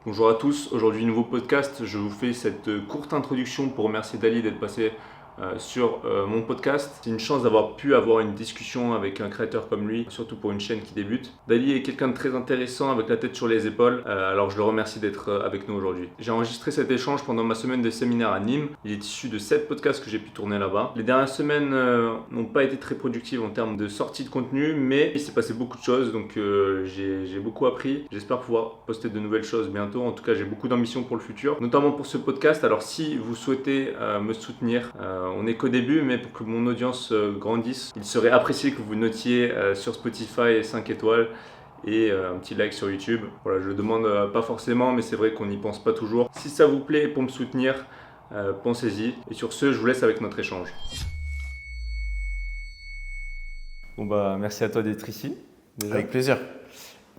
Bonjour à tous, aujourd'hui nouveau podcast, je vous fais cette courte introduction pour remercier Dali d'être passé sur mon podcast. C'est une chance d'avoir pu avoir une discussion avec un créateur comme lui, surtout pour une chaîne qui débute. Dali est quelqu'un de très intéressant avec la tête sur les épaules, alors je le remercie d'être avec nous aujourd'hui. J'ai enregistré cet échange pendant ma semaine de séminaire à Nîmes. Il est issu de 7 podcasts que j'ai pu tourner là-bas. Les dernières semaines n'ont pas été très productives en termes de sortie de contenu, mais il s'est passé beaucoup de choses, donc j'ai beaucoup appris. J'espère pouvoir poster de nouvelles choses bientôt. En tout cas, j'ai beaucoup d'ambition pour le futur, notamment pour ce podcast. Alors si vous souhaitez me soutenir, on n'est qu'au début, mais pour que mon audience grandisse, il serait apprécié que vous notiez sur Spotify 5 étoiles et un petit like sur YouTube. Voilà, je le demande pas forcément, mais c'est vrai qu'on n'y pense pas toujours. Si ça vous plaît pour me soutenir, pensez-y. Et sur ce, je vous laisse avec notre échange. Bon bah merci à toi d'être ici. Déjà. Avec plaisir.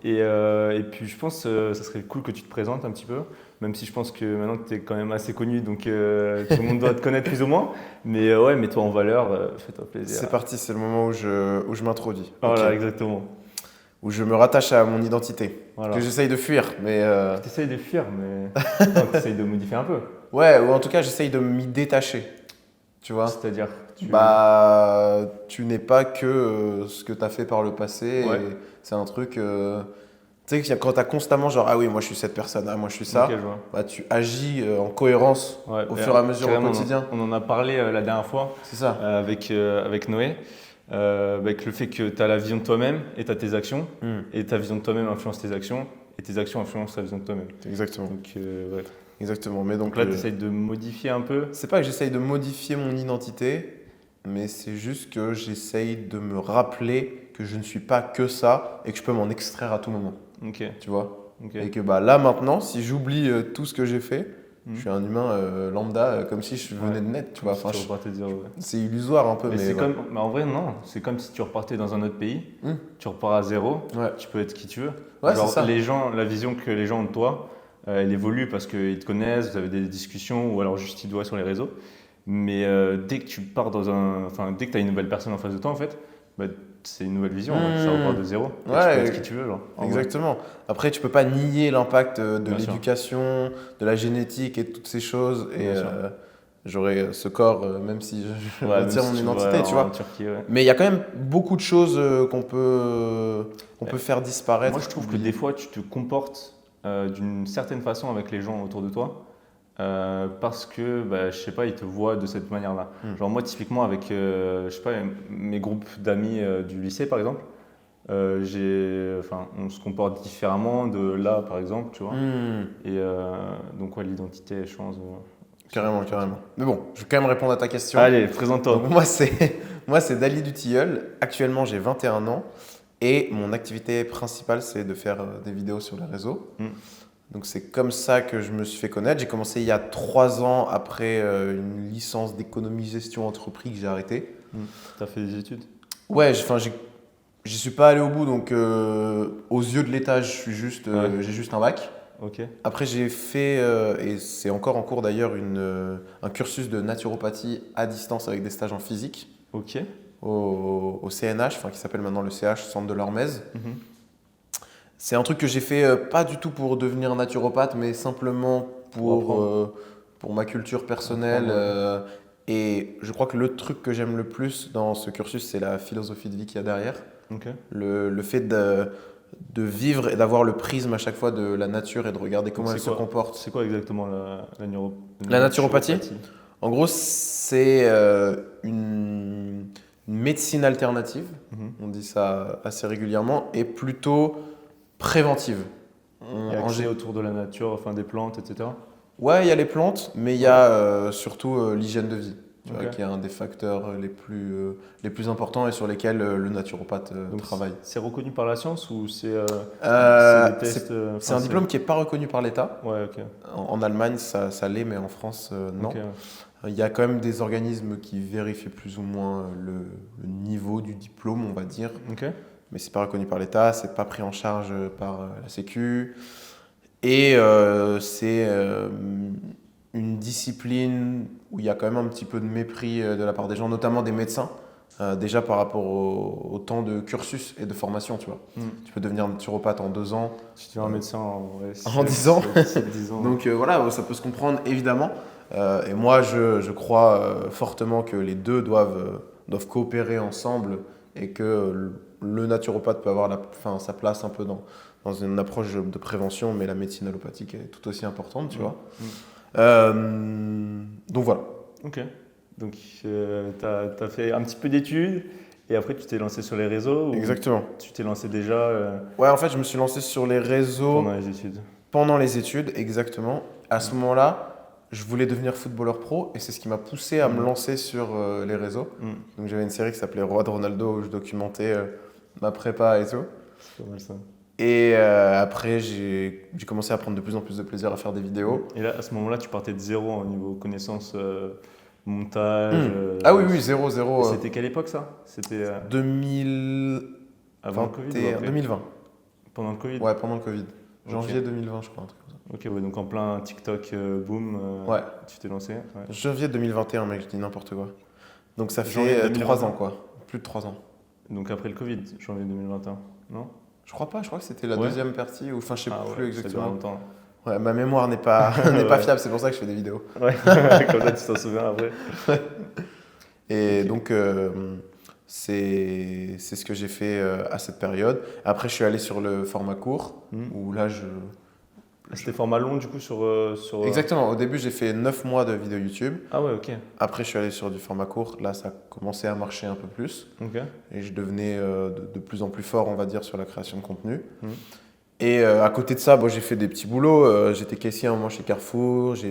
Et puis je pense que ça serait cool que tu te présentes un petit peu, même si je pense que maintenant tu es quand même assez connu, donc tout le monde doit te connaître plus ou moins. Mais ouais, mets-toi en valeur, fais-toi plaisir. C'est parti, c'est le moment où je m'introduis. Voilà, Ok. exactement. Où je me rattache à mon identité. Voilà. Que j'essaye de fuir, mais... Tu essayes de fuir, mais tu essayes de modifier un peu. Ouais, ou en tout cas, j'essaye de m'y détacher. Tu vois? C'est-à-dire, Tu n'es pas que ce que tu as fait par le passé. Ouais. Et c'est un truc... Tu sais, quand tu as constamment genre, ah oui, moi je suis cette personne, ah moi je suis ça, Ok, je vois. bah, tu agis en cohérence Ouais, au fur et à mesure au carrément, quotidien. on en a parlé la dernière fois C'est ça. avec Noé, avec le fait que tu as la vision de toi-même et tu as tes actions, Hmm. et ta vision de toi-même influence tes actions, et tes actions influencent ta vision de toi-même. Exactement. Donc, ouais. Exactement. Mais Donc là, tu essayes de modifier un peu. c'est pas que j'essaye de modifier mon identité, mais c'est juste que j'essaye de me rappeler que je ne suis pas que ça et que je peux m'en extraire à tout moment, Ok, tu vois. ok. Et que bah, là maintenant, si j'oublie tout ce que j'ai fait, Mhm. je suis un humain lambda, comme si je venais Ouais. de naître, tu Comme vois. si Enfin, tu repartais de zéro, ouais. c'est illusoire un peu, Mais mais c'est voilà. comme, mais en vrai, non. C'est comme si tu repartais dans un autre pays. Hmm. Tu repars à zéro. Ouais. Tu peux être qui tu veux. Ouais, Genre, c'est ça. les gens, la vision que les gens ont de toi, elle évolue parce qu'ils te connaissent, vous avez des discussions ou alors juste ils te voient sur les réseaux. Mais dès que tu pars dès que tu as une nouvelle personne en face de toi, en fait, bah, c'est une nouvelle vision. En fait. Ça repart de zéro. Et tu Ouais, peux être qui tu veux, genre. En vrai. Exactement. Après, tu peux pas nier l'impact de Bien sûr. l'éducation, de la génétique et toutes ces choses. Et Bien sûr. j'aurais ce corps, même si je Ouais, même retire si mon tu identité, vas tu en vois. Turquie, ouais. Mais il y a quand même beaucoup de choses qu'on peut faire disparaître. Moi, je trouve que des fois, tu te comportes d'une certaine façon avec les gens autour de toi parce que, bah, je sais pas, ils te voient de cette manière-là. Genre moi, typiquement, avec, je sais pas, mes groupes d'amis du lycée, par exemple, on se comporte différemment de là, par exemple, tu vois. Et donc, ouais, l'identité, elle change. Carrément, carrément. Mais bon, je vais quand même répondre à ta question. Allez, présente-toi. Donc moi, c'est Dali Dutilleul. Actuellement, j'ai 21 ans. Et mon activité principale, c'est de faire des vidéos sur les réseaux. Mm. Donc c'est comme ça que je me suis fait connaître. J'ai commencé il y a 3 ans après une licence d'économie-gestion entreprise que j'ai arrêtée. T'as fait des études? Ouais, j'y suis pas allé au bout. Donc aux yeux de l'État, j'ai juste un bac. Ok. Après j'ai fait, et c'est encore en cours d'ailleurs, un cursus de naturopathie à distance avec des stages en physique Ok. au CNH, enfin qui s'appelle maintenant le CH, Centre de l'Hormèse. Mhm. C'est un truc que j'ai fait pas du tout pour devenir naturopathe, mais simplement pour ma culture personnelle. Apprendre, ouais. Et je crois que le truc que j'aime le plus dans ce cursus, c'est la philosophie de vie qu'il y a derrière. Ok. Le fait de vivre et d'avoir le prisme à chaque fois de la nature et de regarder comment Donc, elle se comporte. C'est quoi exactement La naturopathie? En gros, c'est une médecine alternative, Mhm. on dit ça assez régulièrement, et plutôt préventive. Et axé autour de la nature, enfin des plantes, etc. Ouais, il y a les plantes, mais il y a surtout l'hygiène de vie, tu vois, Ok. qui est un des facteurs les plus importants et sur lesquels le naturopathe Donc, travaille. c'est reconnu par la science ou c'est Euh, des tests c'est un diplôme qui n'est pas reconnu par l'État. Ouais, ok. En Allemagne, ça l'est, mais en France, non. Ok, ouais. Il y a quand même des organismes qui vérifient plus ou moins le niveau du diplôme, on va dire. Ok. Mais c'est pas reconnu par l'État, c'est pas pris en charge par la Sécu. Et c'est une discipline où il y a quand même un petit peu de mépris de la part des gens, notamment des médecins. Déjà par rapport au temps de cursus et de formation, tu vois. Tu peux devenir naturopathe en 2 ans. Si tu es un médecin en 10 ans. 10 ans. Donc voilà, ça peut se comprendre évidemment. Et moi, je crois fortement que les deux doivent coopérer ensemble et que le naturopathe peut avoir sa place un peu dans une approche de prévention, mais la médecine allopathique est tout aussi importante, tu vois. Donc voilà. Ok. Donc, tu as fait un petit peu d'études et après, tu t'es lancé sur les réseaux. Exactement. Tu t'es lancé déjà Ouais, en fait, je me suis lancé sur les réseaux pendant les études. pendant les études, exactement. À ce moment-là, je voulais devenir footballeur pro et c'est ce qui m'a poussé à me lancer sur les réseaux. Donc, j'avais une série qui s'appelait Roi de Ronaldo où je documentais ma prépa et tout. C'est pas mal ça. Et après, j'ai commencé à prendre de plus en plus de plaisir à faire des vidéos. Et là, à ce moment-là, tu partais de zéro au niveau connaissances, montage. Ah oui, 0. C'était quelle époque ça? C'était 2000... avant le Covid ou après 2020. Pendant le Covid? Ouais, pendant le Covid. Ok. Janvier 2020, je crois, un truc comme ça. Ok, ouais, donc en plein TikTok boom, Ouais. tu t'es lancé. Ouais. Janvier 2021, mec, je dis n'importe quoi. Donc ça Janvier fait 2021. 3 ans, quoi. Plus de 3 ans. Donc après le Covid, janvier 2021, non? Je crois pas, je crois que c'était la Ouais. deuxième partie, ou enfin je sais plus Ça dure exactement. longtemps. Ouais, ma mémoire n'est pas, n'est pas Ouais. fiable, c'est pour ça que je fais des vidéos. Ouais, comme ça tu t'en souviens après. Et Ok. donc c'est ce que j'ai fait à cette période. Après je suis allé sur le format court, où là C'était format long du coup sur. Exactement, au début j'ai fait 9 mois de vidéo YouTube. Ah ouais, ok. Après je suis allé sur du format court, là ça commençait à marcher un peu plus. Ok. Et je devenais de plus en plus fort, on va dire, sur la création de contenu. Mhm. Et à côté de ça, bon, j'ai fait des petits boulots. J'étais caissier à un moment chez Carrefour, j'ai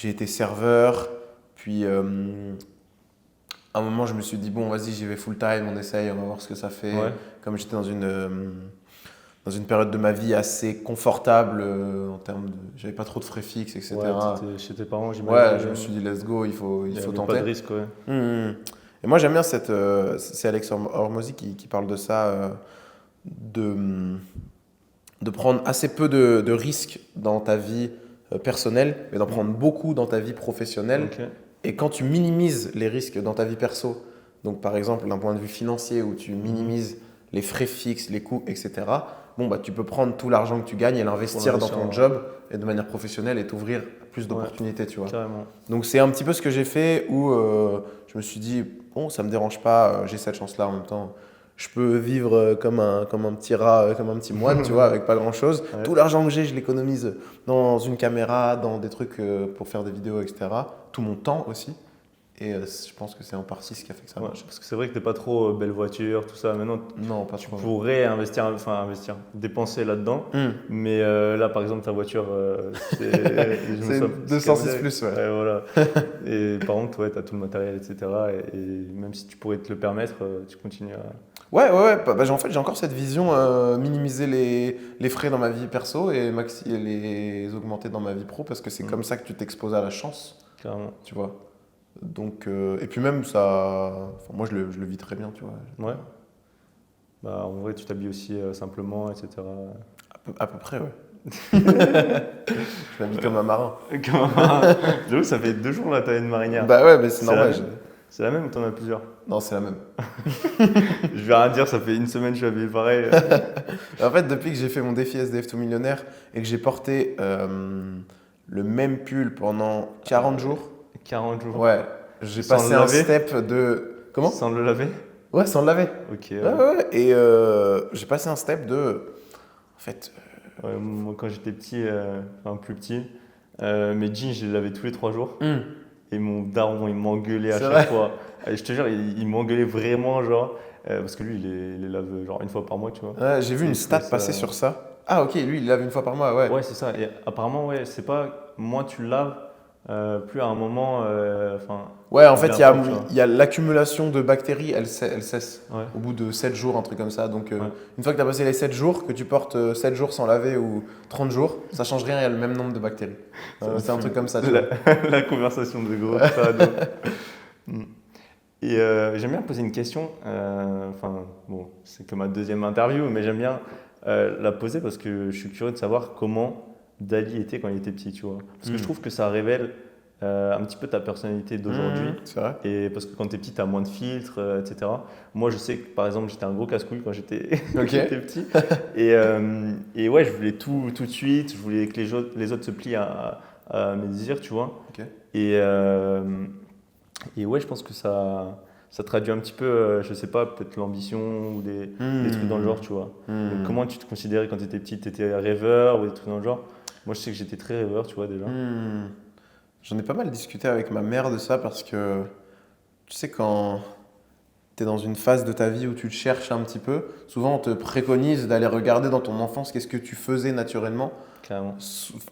été serveur. Puis à un moment, je me suis dit, bon, vas-y, j'y vais full time, on essaye, on va voir ce que ça fait. Ouais. Comme j'étais dans une période de ma vie assez confortable en termes de. J'avais pas trop de frais fixes, etc. Ouais, t'étais chez tes parents, j'imagine. Ouais, je me suis dit, let's go, il faut Il y avait tenter. pas de risque, ouais. Et moi, j'aime bien c'est Alex Hormozy qui parle de ça, de prendre assez peu de risques dans ta vie personnelle, mais d'en prendre beaucoup dans ta vie professionnelle. Ok. Et quand tu minimises les risques dans ta vie perso, donc par exemple d'un point de vue financier où tu minimises les frais fixes, les coûts, etc., bon, bah, tu peux prendre tout l'argent que tu gagnes et l'investir dans ton job et de manière professionnelle et t'ouvrir plus d'opportunités, tu vois. Carrément. Donc c'est un petit peu ce que j'ai fait où je me suis dit, bon, ça me dérange pas, j'ai cette chance-là en même temps. Je peux vivre comme un petit rat, comme un petit moine, tu vois, avec pas grand-chose. Ouais. Tout l'argent que je l'économise dans une caméra, dans des trucs pour faire des vidéos, etc. Tout mon temps aussi. Et je pense que c'est en partie ce qui a fait que ça Ouais, marche. parce que c'est vrai que t'es pas trop belle voiture, tout ça. Maintenant, Non, pas tu trop. pourrais dépenser là-dedans. Mais là, par exemple, ta voiture, c'est. C'est 206 plus, ouais. Voilà. Et par contre, ouais, t'as tout le matériel, etc. Et même si tu pourrais te le permettre, tu continues à. Ouais. En fait, j'ai encore cette vision, minimiser les frais dans ma vie perso et les augmenter dans ma vie pro parce que c'est comme ça que tu t'exposes à la chance, Carrément. tu vois. Donc, et puis même, ça, enfin, moi, je le vis très bien, tu vois. Ouais. Bah, en vrai, tu t'habilles aussi simplement, etc. À peu près, ouais. Je m'habille comme un marin. J'avoue, ça fait 2 jours là, t'as une marinière. Bah ouais, mais c'est C'est normal. la même. C'est la même ou t'en as plusieurs? Non, c'est la même. Je vais rien dire, ça fait 1 semaine que je suis habillé pareil. En fait, depuis que j'ai fait mon défi SDF tout millionnaire et que j'ai porté le même pull pendant 40 jours, 40 jours. ouais, j'ai Sans passé le un laver step de. Comment? Sans le laver? Ouais, sans le laver. Ok. Ouais. Et j'ai passé un step de. En fait. Ouais, moi, quand j'étais petit, enfin plus petit, mes jeans, je les lavais tous les 3 jours. Et mon daron, il m'engueulait à C'est chaque vrai fois. Et je te jure, il m'engueulait vraiment, genre. Parce que lui, il les lave genre 1 fois par mois, tu vois. Ouais, j'ai vu une Et stat ça- passer sur ça. Ah, ok, lui, il lave 1 fois par mois, ouais. Ouais, c'est ça. Et apparemment, ouais, c'est pas moins tu le laves, plus à un moment. Enfin. Ouais, en fait, bien il y a, propre, tu vois. il y a l'accumulation de bactéries, elle cesse Ouais. au bout de 7 jours, un truc comme ça. Donc, Ouais. une fois que tu as passé les 7 jours, que tu portes 7 jours sans laver ou 30 jours, ça change rien, il y a le même nombre de bactéries. C'est un truc comme ça, tu vois. La conversation de gros, ça. Donc. Et j'aime bien poser une question. Enfin, bon, c'est que ma deuxième interview, mais j'aime bien la poser parce que je suis curieux de savoir comment Dali était quand il était petit, tu vois. Parce que je trouve que ça révèle un petit peu ta personnalité d'aujourd'hui. C'est vrai. Et parce que quand tu es petit, tu as moins de filtres, etc. Moi, je sais que par exemple, j'étais un gros casse-couille quand j'étais Ok. j'étais petit. Et ouais, je voulais tout de suite. Je voulais que les autres se plient à mes désirs, tu vois. Ok. Et ouais, je pense que ça traduit un petit peu, je sais pas, peut-être l'ambition ou des trucs dans le genre, tu vois. Donc, comment tu te considérais quand tu étais petit? Tu étais rêveur ou des trucs dans le genre? Moi, je sais que j'étais très rêveur, tu vois, déjà. J'en ai pas mal discuté avec ma mère de ça parce que tu sais, quand tu es dans une phase de ta vie où tu te cherches un petit peu, souvent on te préconise d'aller regarder dans ton enfance qu'est-ce que tu faisais naturellement, Carrément.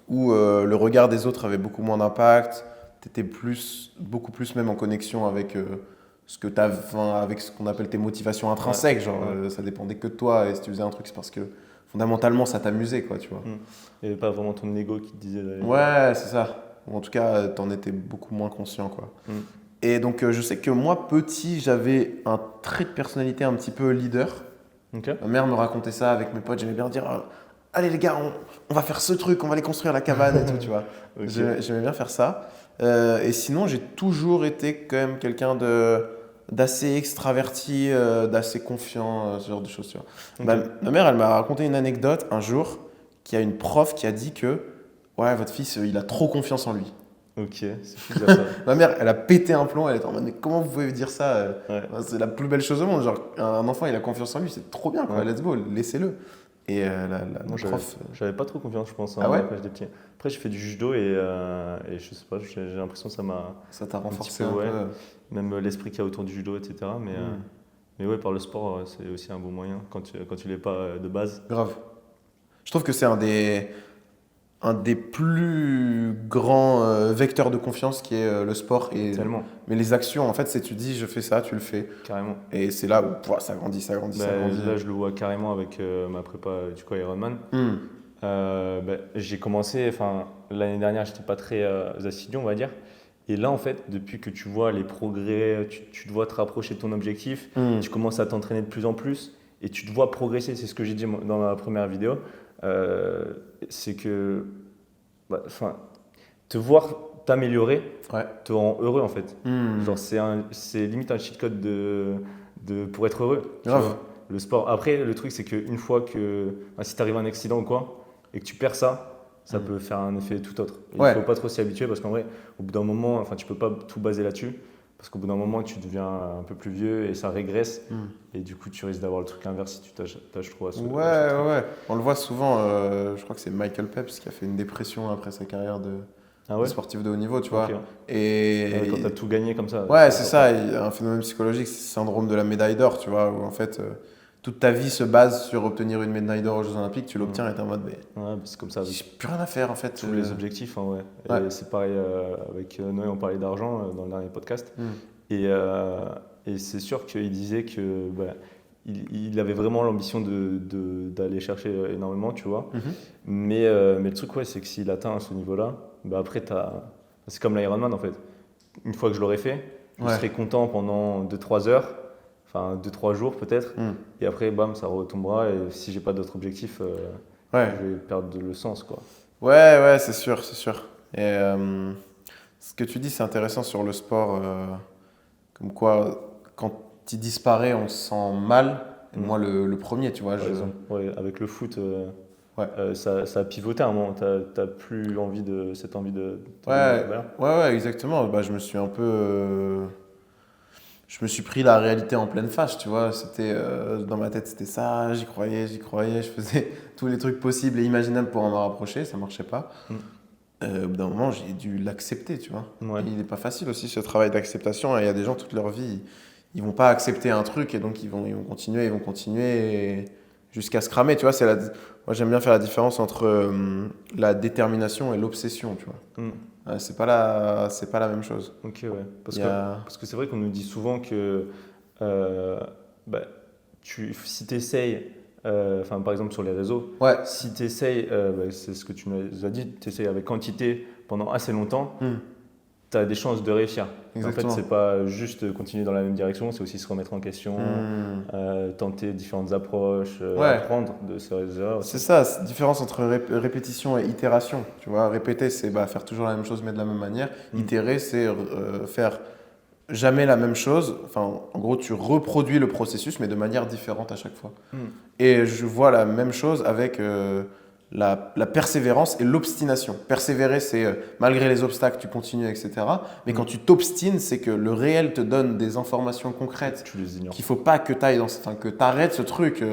où le regard des autres avait beaucoup moins d'impact, tu étais beaucoup plus même en connexion avec avec ce qu'on appelle tes motivations intrinsèques, genre Ouais. ça dépendait que de toi et si tu faisais un truc c'est parce que fondamentalement ça t'amusait quoi, tu vois. Il n'y avait pas vraiment ton ego qui te disait d'aller. Ouais, c'est ça. Ou en tout cas, t'en étais beaucoup moins conscient, quoi. Mm. Et donc, je sais que moi, petit, j'avais un trait de personnalité un petit peu leader. Ok. Ma mère me racontait ça avec mes potes. J'aimais bien dire allez, les gars, on va faire ce truc, on va aller construire la cabane et tout, tu vois. Ok. J'aimais bien faire ça. Et sinon, j'ai toujours été quand même quelqu'un d'assez extraverti, d'assez confiant, ce genre de choses, tu vois. Ok. Ma mère, elle m'a raconté une anecdote un jour qu'il y a une prof qui a dit que ouais, votre fils, il a trop confiance en lui. Ok, c'est fou de dire ça. Ma mère, elle a pété un plomb, elle était en mode, mais comment vous pouvez dire ça? Ouais. C'est la plus belle chose au monde. Genre, un enfant, il a confiance en lui, c'est trop bien, quoi. Ouais. Let's go, laissez-le. Et la Moi, prof. j'avais pas trop confiance, je pense, Ah ouais? quand j'étais petit. Après, j'ai fait du judo et je sais pas, j'ai l'impression que ça m'a Ça t'a un petit renforcé peu, un ouais. peu. Même l'esprit qu'il y a autour du judo, etc. Mais ouais, par le sport, c'est aussi un bon moyen quand tu l'es pas de base. Grave. Je trouve que c'est un des plus grands vecteurs de confiance qui est le sport. Tellement, Mais les actions, en fait, c'est tu dis, je fais ça, tu le fais. carrément. Et c'est là où pouah, ça grandit, ça grandit, Bah, ça grandit. là, je le vois carrément avec ma prépa du coup Ironman. Hmm. J'ai commencé, enfin, l'année dernière, j'étais pas très assidu, on va dire. Et là, en fait, depuis que tu vois les progrès, tu te vois te rapprocher de ton objectif, Hmm. tu commences à t'entraîner de plus en plus et tu te vois progresser. C'est ce que j'ai dit dans ma première vidéo. C'est que, enfin, te voir t'améliorer Ouais. te rend heureux, en fait. Hmm. Genre, c'est limite un cheat code pour être heureux. Tu Grave. vois. Le sport. Après, le truc, c'est qu'une fois que, si t'arrives à un accident ou quoi, et que tu perds ça peut faire un effet tout autre. Et Ouais. il faut pas trop s'y habituer parce qu'en vrai, au bout d'un moment, enfin, tu peux pas tout baser là-dessus. Parce qu'au bout d'un moment, tu deviens un peu plus vieux et ça régresse. Et du coup, tu risques d'avoir le truc inverse si tu tâches trop à ce Ouais. On le voit souvent. Je crois que c'est Michael Phelps qui a fait une dépression après sa carrière de Ah ouais? sportif de haut niveau, tu vois. Ok. Et Ouais, quand t'as tout gagné comme ça. ouais, c'est ça. Il y a un phénomène psychologique, c'est le syndrome de la médaille d'or, tu vois, où en fait toute ta vie se base sur obtenir une médaille d'or aux Jeux Olympiques. Tu l'obtiens et t'es en mode, mais Ouais, c'est comme ça. j'ai plus rien à faire en fait. Tous les objectifs, hein, ouais. Ouais. Et c'est pareil avec Noé, on parlait d'argent dans le dernier podcast. Hmm. Et c'est sûr qu'il disait que il avait vraiment l'ambition d'aller chercher énormément, tu vois. Mhm. Mais le truc, ouais, c'est que s'il atteint ce niveau-là, après, c'est comme l'Ironman en fait. Une fois que je l'aurais fait, je Ouais. serai content pendant 2-3 heures, enfin 2-3 jours peut-être. Hmm. Et après, bam, ça retombera. Et si j'ai pas d'autres objectifs, Ouais. je vais perdre le sens, quoi. Ouais, c'est sûr, c'est sûr. Et ce que tu dis, c'est intéressant sur le sport, comme quoi, quand il disparaît, on se sent mal. Et moi, le premier, tu vois. Par exemple, ouais, avec le foot, Ouais. ça a pivoté à un moment. T'as plus cette envie de. Ouais, Voilà. ouais, exactement. Bah, je me suis pris la réalité en pleine face, tu vois. C'était dans ma tête, c'était ça. J'y croyais. Je faisais tous les trucs possibles et imaginables pour m'en rapprocher. Ça marchait pas. Au bout d'un moment, j'ai dû l'accepter, tu vois. Ouais. Et il n'est pas facile aussi ce travail d'acceptation. Et il y a des gens toute leur vie, ils vont pas accepter un truc et donc ils vont continuer jusqu'à se cramer, tu vois. Moi, j'aime bien faire la différence entre la détermination et l'obsession, tu vois. C'est pas la même chose. Ok, ouais. Parce Il y a- parce que c'est vrai qu'on nous dit souvent que bah, si tu essayes, par exemple sur les réseaux, Ouais. si tu essayes, c'est ce que tu nous as dit, tu essayes avec quantité pendant assez longtemps, tu as des chances de réussir. En fait, Exactement. c'est pas juste continuer dans la même direction, c'est aussi se remettre en question, tenter différentes approches, Ouais. apprendre de ces erreurs. C'est ça, c'est la différence entre répétition et itération. Tu vois, répéter, c'est faire toujours la même chose, mais de la même manière. Itérer, c'est faire jamais la même chose. Enfin, en gros, tu reproduis le processus, mais de manière différente à chaque fois. Et je vois la même chose avec la persévérance et l'obstination. Persévérer, c'est malgré les obstacles, tu continues, etc. Mais quand tu t'obstines, c'est que le réel te donne des informations concrètes Tu les ignores. qu'il faut pas que tu ailles que tu arrêtes ce truc.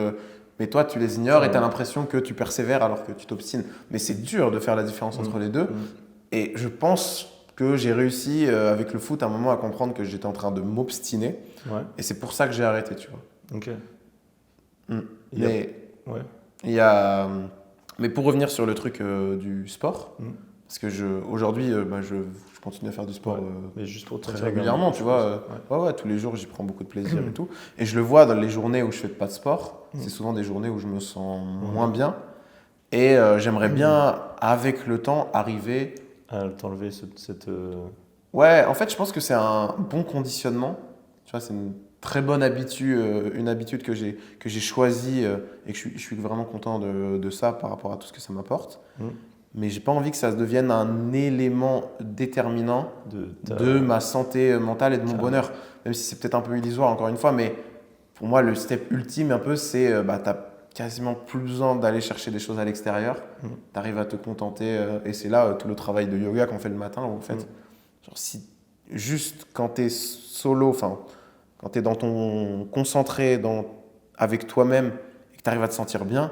Mais toi, tu les ignores et tu as l'impression que tu persévères alors que tu t'obstines. Mais c'est dur de faire la différence entre les deux. Et je pense que j'ai réussi avec le foot à un moment à comprendre que j'étais en train de m'obstiner. Ouais. Et c'est pour ça que j'ai arrêté, tu vois. Ok. Mais Ouais. il y a... Mais pour revenir sur le truc du sport, parce que aujourd'hui, je continue à faire du sport Mais juste pour te très dire, régulièrement, tu vois. Ouais, tous les jours, j'y prends beaucoup de plaisir et tout. Et je le vois dans les journées où je fais pas de sport. C'est souvent des journées où je me sens moins bien. Et j'aimerais bien, avec le temps, arriver... à t'enlever cette. Ouais, en fait, je pense que c'est un bon conditionnement. Tu vois, c'est une très bonne habitude, une habitude que j'ai choisie et que je suis vraiment content de ça par rapport à tout ce que ça m'apporte. Mais j'ai pas envie que ça devienne un élément déterminant de ma santé mentale et de mon bonheur. Même si c'est peut-être un peu illusoire, encore une fois, mais pour moi, le step ultime, un peu, c'est t'as quasiment plus besoin d'aller chercher des choses à l'extérieur. Tu arrives à te contenter. Et c'est là tout le travail de yoga qu'on fait le matin, en fait. Genre, si, juste quand tu es solo, enfin, quand tu es dans ton concentré avec toi-même et que tu arrives à te sentir bien,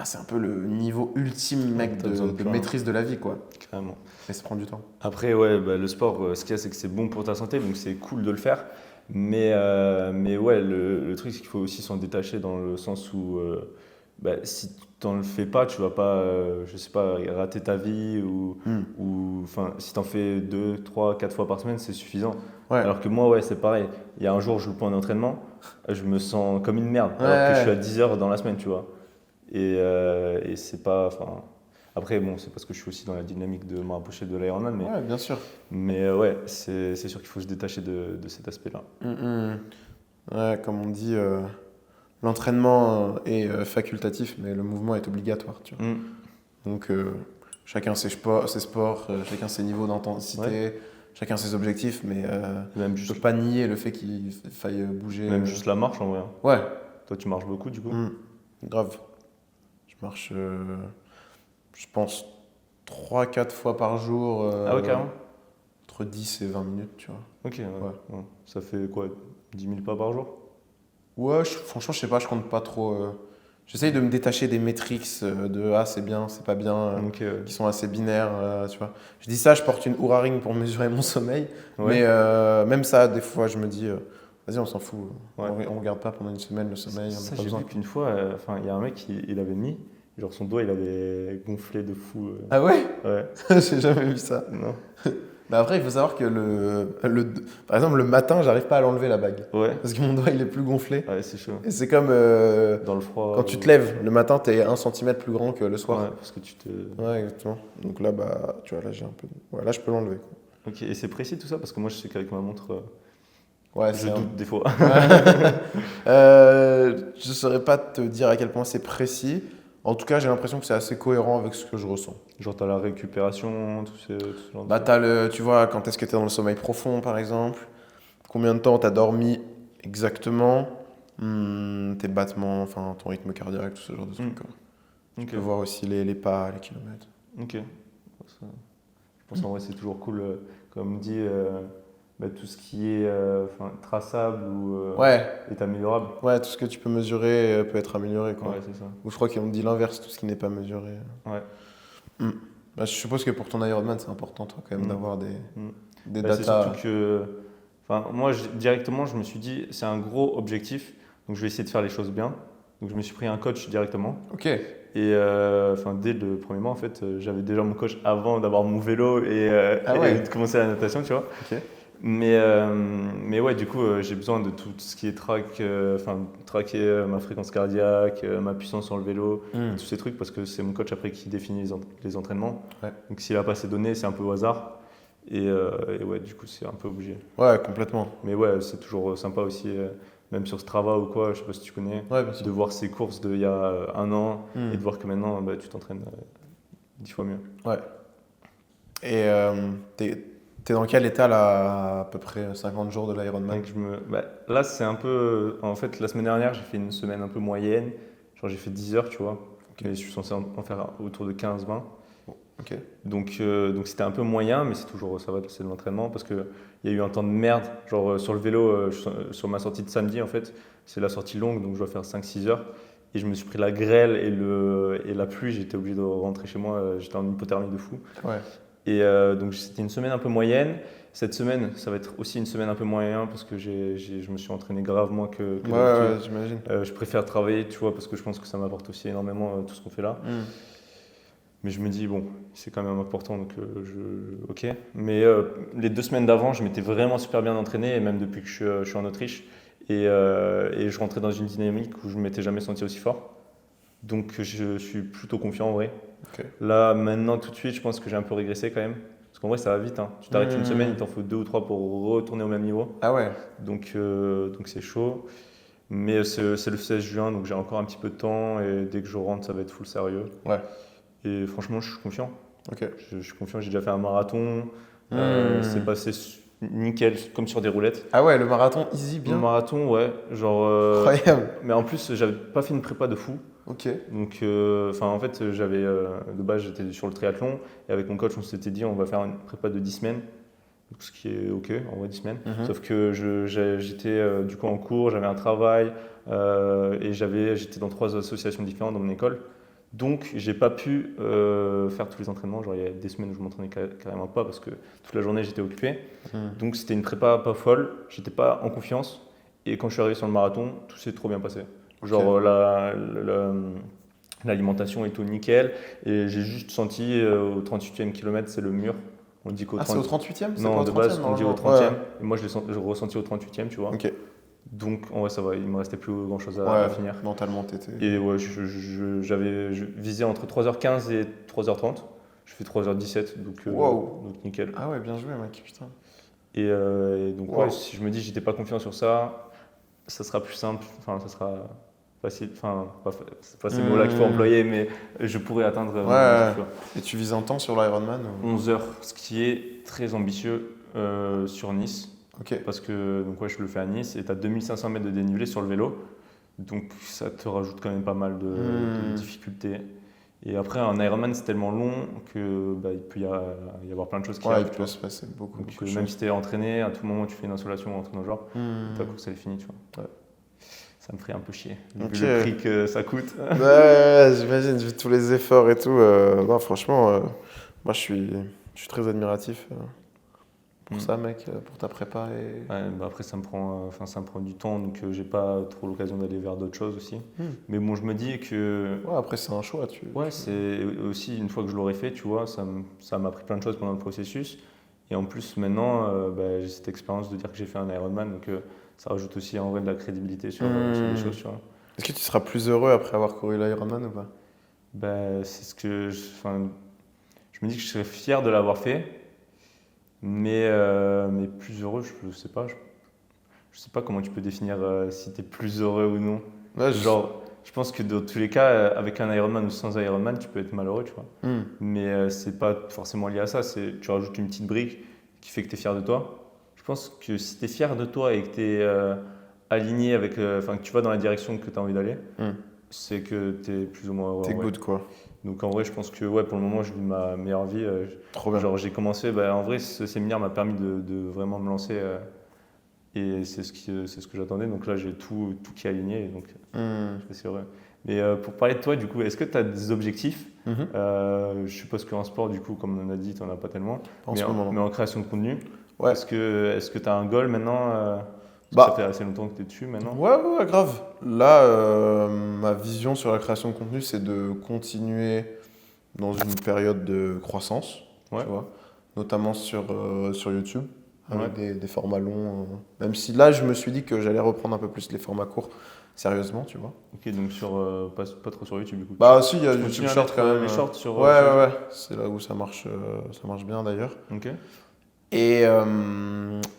c'est un peu le niveau ultime, mec, de maîtrise de la vie, quoi. Carrément. Mais ça prend du temps. Après, ouais, le sport, ce qu'il y a, c'est que c'est bon pour ta santé, donc c'est cool de le faire. Mais ouais, le truc, c'est qu'il faut aussi s'en détacher dans le sens où si tu n'en le fais pas, tu vas pas, je sais pas, rater ta vie ou si tu en fais 2, 3, 4 fois par semaine, c'est suffisant. Ouais. Alors que moi, ouais, c'est pareil. Il y a un jour, je loupe un entraînement, je me sens comme une merde, alors que je suis à 10 heures dans la semaine, tu vois. Et c'est pas. Enfin, après, bon, c'est parce que je suis aussi dans la dynamique de me rapprocher de l'Ironman. Mais, Ouais, bien sûr. Mais ouais, c'est sûr qu'il faut se détacher de cet aspect-là. Ouais, comme on dit, l'entraînement est facultatif, mais le mouvement est obligatoire, tu vois. Donc, chacun ses sports, chacun ses niveaux d'intensité, chacun ses objectifs, mais même je peux pas nier le fait qu'il faille bouger. Même juste la marche, en vrai. Ouais. Toi, tu marches beaucoup, du coup Grave. Je marche, je pense, 3-4 fois par jour. Ah ouais, carrément entre 10 et 20 minutes, tu vois. Ok, ouais. Ça fait quoi, 10 000 pas par jour? Ouais, franchement, je sais pas, je compte pas trop. J'essaye de me détacher des métriques de c'est bien, c'est pas bien, qui sont assez binaires, tu vois. Je dis ça, je porte une Oura Ring pour mesurer mon sommeil, mais même ça, des fois, je me dis, vas-y, on s'en fout, on regarde pas pendant une semaine le sommeil, on n'a pas besoin. J'ai vu qu'une fois, il y a un mec, il avait mis, genre son dos, il avait gonflé de fou. Ah ouais? Ouais. J'ai jamais vu ça. Non. Mais après, il faut savoir que par exemple, le matin, j'arrive pas à l'enlever la bague. Ouais. Parce que mon doigt, il est plus gonflé. Ouais, c'est chaud. Et c'est comme dans le froid. quand tu te lèves, le matin, tu es 1 cm plus grand que le soir. Ouais, parce que tu te. Ouais, exactement. Donc là, tu vois, là, j'ai un peu. Ouais, là, je peux l'enlever, quoi. Ok, et c'est précis tout ça? Parce que moi, je sais qu'avec ma montre, ouais, je doute des fois. Je saurais pas te dire à quel point c'est précis. En tout cas, j'ai l'impression que c'est assez cohérent avec ce que je ressens. Genre, t'as la récupération, tout ce genre de... Tu vois, quand est-ce que tu es dans le sommeil profond, par exemple. Combien de temps tu as dormi exactement. Tes battements, enfin, ton rythme cardiaque, tout ce genre de trucs. Quoi. Tu peux voir aussi les pas, les kilomètres. Ok. Je pense en vrai, c'est toujours cool, comme on dit, tout ce qui est traçable ou est améliorable. Ouais, tout ce que tu peux mesurer peut être amélioré. Quoi. Ouais, c'est ça. Ou je crois qu'on dit l'inverse, tout ce qui n'est pas mesuré. Ouais. Je suppose que pour ton Ironman, c'est important, toi, quand même, d'avoir des datas. C'est surtout que... moi, directement, je me suis dit, c'est un gros objectif, donc je vais essayer de faire les choses bien. Donc je me suis pris un coach directement. Ok. Et dès le premier mois, en fait, j'avais déjà mon coach avant d'avoir mon vélo et de commencer la natation, tu vois. Ok. Mais ouais, du coup, j'ai besoin de tout ce qui est traquer ma fréquence cardiaque, ma puissance sur le vélo, tous ces trucs, parce que c'est mon coach après qui définit les entraînements. Ouais. Donc s'il n'a pas ces données, c'est un peu au hasard. Et ouais, du coup, c'est un peu obligé. Ouais, complètement. Mais ouais, c'est toujours sympa aussi, même sur Strava ou quoi, je sais pas si tu connais, Ouais, bien sûr. de voir ces courses d'il y a un an Hmm. et de voir que maintenant, bah, tu t'entraînes 10 fois mieux. Ouais. Et t'es dans quel état là, à peu près 50 jours de l'Ironman? Donc, là, c'est un peu. En fait, la semaine dernière, j'ai fait une semaine un peu moyenne. Genre, j'ai fait 10 heures, tu vois. Mais je suis censé en faire autour de 15-20. Ok. Donc c'était un peu moyen, mais c'est toujours, ça va, c'est de l'entraînement parce qu'il y a eu un temps de merde. Genre, sur le vélo, sur ma sortie de samedi, en fait, c'est la sortie longue, donc je dois faire 5-6 heures. Et je me suis pris la grêle et la pluie, j'étais obligé de rentrer chez moi, j'étais en hypothermie de fou. Ouais. Et donc c'était une semaine un peu moyenne. Cette semaine, ça va être aussi une semaine un peu moyenne parce que je me suis entraîné grave moins que Ouais, d'habitude. ouais, j'imagine. Je préfère travailler, tu vois, parce que je pense que ça m'apporte aussi énormément tout ce qu'on fait là. Hmm. Mais je me dis, bon, c'est quand même important, donc ok. Mais les 2 semaines d'avant, je m'étais vraiment super bien entraîné, et même depuis que je suis en Autriche. Et je rentrais dans une dynamique où je ne m'étais jamais senti aussi fort. Donc je suis plutôt confiant en vrai. Ok. Là, maintenant, tout de suite, je pense que j'ai un peu régressé quand même. Parce qu'en vrai, ça va vite. Hein. Tu t'arrêtes une semaine, il t'en faut 2 ou 3 pour retourner au même niveau. Ah ouais. Donc c'est chaud. Mais c'est le 16 juin, donc j'ai encore un petit peu de temps. Et dès que je rentre, ça va être full sérieux. Ouais. Et franchement, je suis confiant. Ok. Je suis confiant, j'ai déjà fait un marathon. Hmm. C'est passé nickel, comme sur des roulettes. Ah ouais, le marathon easy, Le bien. marathon, ouais. Genre, Incroyable. mais en plus, j'avais pas fait une prépa de fou. Ok. Donc, en fait, de base, j'étais sur le triathlon. Et avec mon coach, on s'était dit, on va faire une prépa de 10 semaines. Donc, ce qui est ok, en vrai, 10 semaines. Mhm. Sauf que j'étais du coup en cours, j'avais un travail. Et j'étais dans 3 associations différentes dans mon école. Donc, j'ai pas pu faire tous les entraînements. Genre, il y a des semaines où je m'entraînais carrément pas parce que toute la journée j'étais occupé. Hmm. Donc, c'était une prépa pas folle. J'étais pas en confiance. Et quand je suis arrivé sur le marathon, tout s'est trop bien passé. Genre, l'alimentation est tout nickel. Et j'ai juste senti au 38e kilomètre, c'est le mur. On dit qu'au Ah, c'est au 38e? C'est pas Non, au de 30e, base, on dit au normalement. 30e. Et moi, je l'ai ressenti au 38e, tu vois. Ok. Donc, en vrai, ça va. Il me restait plus grand chose à Ouais, finir. mentalement, t'étais. Et ouais, je visais entre 3h15 et 3h30. Je fais 3h17, Wow. donc nickel. Ah ouais, bien joué, mec, putain. Et donc, Wow. ouais, si je me dis j'étais pas confiant sur ça, ça sera plus simple. Enfin, ça sera facile. Enfin, c'est pas ces mots-là qu'il faut employer, mais je pourrais atteindre mon Ouais. objectif, Et tu vises un temps sur l'Ironman ou... 11 heures, ce qui est très ambitieux sur Nice. Ok. Parce que donc ouais, je le fais à Nice et tu as 2500 mètres de dénivelé sur le vélo. Donc ça te rajoute quand même pas mal de difficultés. Et après, un Ironman, c'est tellement long que il peut y avoir plein de choses qui Ouais, arrivent. il tu peut vois. se passer beaucoup, Donc beaucoup de même choses. si tu es entraîné, à tout moment tu fais une insolation ou un truc dans le genre, ta Hmm. course elle est finie. Tu vois. Ouais. Ça me ferait un peu chier, vu Ok. le prix que ça coûte. Ouais, j'imagine, vu tous les efforts et tout. Non, franchement, moi je suis très admiratif pour ça, mec, pour ta prépa. Et... Ouais, après ça me prend du temps, donc j'ai pas trop l'occasion d'aller vers d'autres choses aussi. Mais bon, je me dis que Ouais, après, c'est un choix. ouais, c'est aussi une fois que je l'aurais fait, tu vois, ça m'a appris plein de choses pendant le processus. Et en plus, maintenant, j'ai cette expérience de dire que j'ai fait un Ironman, donc ça rajoute aussi en vrai de la crédibilité sur les choses, tu vois. Est-ce que tu seras plus heureux après avoir couru l'Ironman ou pas? C'est ce que je me dis que je serais fier de l'avoir fait, mais plus heureux, je sais pas. Je sais pas comment tu peux définir si tu es plus heureux ou non. Ouais, Genre, je pense que dans tous les cas, avec un Ironman ou sans Ironman, tu peux être malheureux, tu vois. Mais c'est pas forcément lié à ça. Tu rajoutes une petite brique qui fait que tu es fier de toi. Je pense que si tu es fier de toi et que tu es aligné avec, que tu vas dans la direction que tu as envie d'aller, c'est que tu es plus ou moins heureux. T'es en vrai. good, quoi. Donc en vrai, je pense que ouais, pour le moment, je vis ma meilleure vie. Trop bien. Genre, j'ai commencé, en vrai, ce séminaire m'a permis de vraiment me lancer. Et c'est ce que j'attendais. Donc là, j'ai tout qui est aligné. Et donc, je suis heureux. Mais pour parler de toi, du coup, est-ce que tu as des objectifs? Je suppose qu'en sport, du coup, comme on a dit, tu n'en as pas tellement. En ce moment, non. Mais en création de contenu, Ouais. est-ce que tu as un goal maintenant? Bah. Ça fait assez longtemps que tu es dessus maintenant. Ouais, grave. Là, ma vision sur la création de contenu, c'est de continuer dans une période de croissance, Ouais. tu vois, notamment sur YouTube, avec Ouais. des formats longs. Même si là, je me suis dit que j'allais reprendre un peu plus les formats courts, sérieusement, tu vois. Ok, donc pas trop sur YouTube, du coup. Bah, si, il y a Tu YouTube continues à Short mettre, quand même. les shorts sur Ouais, sur ouais. C'est là où ça marche bien d'ailleurs. Ok. Et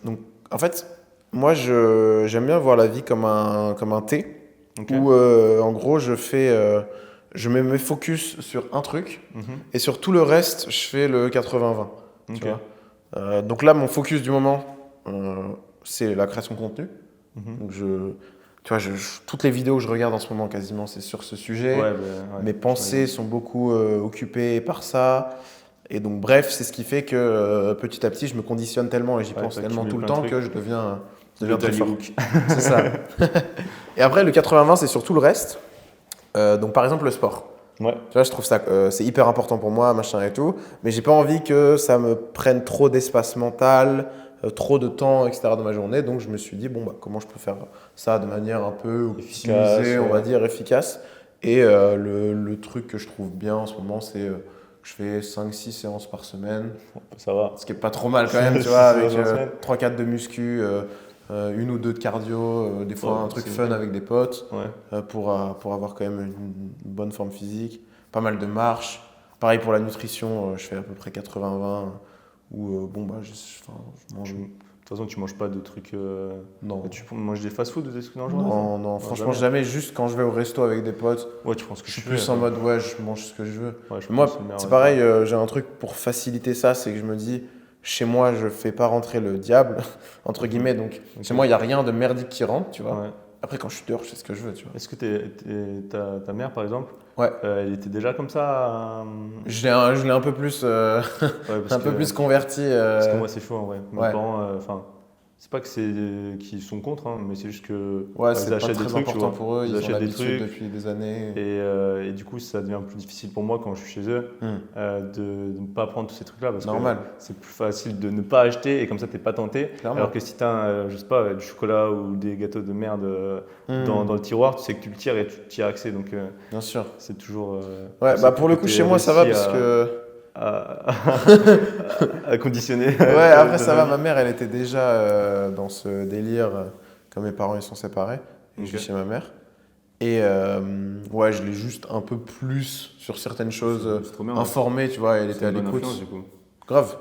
donc, en fait, moi, j'aime bien voir la vie comme un thé, Ok. où en gros, je mets mes focus sur un truc, Mhm. et sur tout le reste, je fais le 80-20. Tu Ok. vois. Donc là, mon focus du moment, c'est la création de contenu. Mhm. Donc tu vois, toutes les vidéos que je regarde en ce moment, quasiment, c'est sur ce sujet. Ouais, ouais, Mes pensées sont beaucoup occupées par ça. Et donc, bref, c'est ce qui fait que petit à petit, je me conditionne tellement et j'y Ouais, pense t'as tellement accumulé tout le plein de temps trucs. que je deviens Le très Dali fort. Hook. C'est ça. Et après, le 80-20, c'est surtout le reste. Donc, par exemple, le sport. Ouais. Tu vois, je trouve ça, c'est hyper important pour moi, machin et tout. Mais j'ai pas envie que ça me prenne trop d'espace mental, trop de temps, etc. dans ma journée. Donc, je me suis dit, bon, bah, comment je peux faire ça de manière un peu optimisée, Efficace, on va ouais. dire, efficace. Et le truc que je trouve bien en ce moment, c'est que je fais 5-6 séances par semaine. Ça va. Ce qui est pas trop mal quand même, tu Six vois, avec séances par semaine. 3-4 de muscu, une ou deux de cardio, des fois Ouais, un truc c'est fun nickel. avec des potes Ouais. pour avoir quand même une bonne forme physique, pas mal de marche. Pareil pour la nutrition, je fais à peu près 80-20, où bon, bah, enfin, je mange. De toute façon, tu manges pas de trucs. Non, Tu manges des fast-food ou des trucs dans le genre des non, fois non, franchement, jamais. jamais, juste quand je vais au resto avec des potes, Ouais, tu prends ce que je suis tu veux. plus en attends. mode, ouais, je mange ce que je veux. Ouais, je Mais moi, pense que le meilleur c'est résultat. pareil, j'ai un truc pour faciliter ça, c'est que je me dis, chez moi, je fais pas rentrer le diable, entre Mhm. guillemets, donc Ok. chez moi, il n'y a rien de merdique qui rentre, tu vois. Ouais. Après, quand je suis dehors, je fais ce que je veux, tu vois. Est-ce que ta mère, par exemple, Ouais, elle était déjà comme ça je l'ai un peu plus, Ouais, un peu plus converti. parce que moi, c'est chaud en vrai. Mes Ouais, parents, enfin, c'est pas que c'est qu'ils sont contre, hein, mais c'est juste que ouais, bah, ils c'est pas achètent des très trucs, tu important vois. pour eux, Ils ils ont achètent des l'habitude trucs. depuis des années. Et du coup, ça devient plus difficile pour moi quand je suis chez eux Hmm, de ne pas prendre tous ces trucs-là parce que normal, c'est plus facile de ne pas acheter et comme ça, t'es pas tenté. Alors clairement. que si t'as, je sais pas, du chocolat ou des gâteaux de merde Hmm, dans le tiroir, tu sais que tu le tires et tu y as accès. Donc, bien sûr. c'est toujours. Ouais, c'est bah cool pour le que coup, t'aies chez moi, ça va réussi parce que. à, à conditionner Ouais, après ta ça va, famille. ma mère elle était déjà dans ce délire, comme mes parents ils sont séparés, et je vis Ok. chez ma mère. Et ouais, je l'ai juste un peu plus sur certaines choses C'est trop bien. Ouais. informé, tu vois, elle C'est était à une bonne influence l'écoute. du coup. Grave.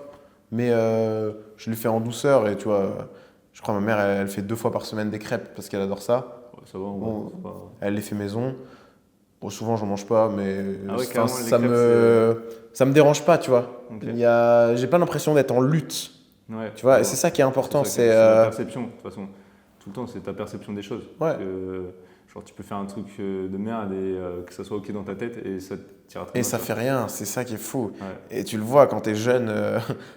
Mais je l'ai fait en douceur et tu vois, je crois que ma mère elle fait 2 fois par semaine des crêpes parce qu'elle adore ça. Ouais, ça va, ouais, Bon, c'est pas- elle les fait maison. Bon, souvent j'en mange pas, mais Ah ouais, enfin, carrément, les crêpes, c'est. ça me dérange pas, tu vois. Ok. J'ai pas l'impression d'être en lutte. Ouais, Tu vois, je et c'est vois. ça qui est C'est important, ça, c'est c'est la perception, de toute façon. Tout le temps, c'est ta perception des choses. ouais. Genre, tu peux faire un truc de merde et que ça soit OK dans ta tête et ça t'ira très Et bien. ça tu fait rien, c'est ça qui est fou. vois. Ouais. Et tu le vois quand t'es jeune,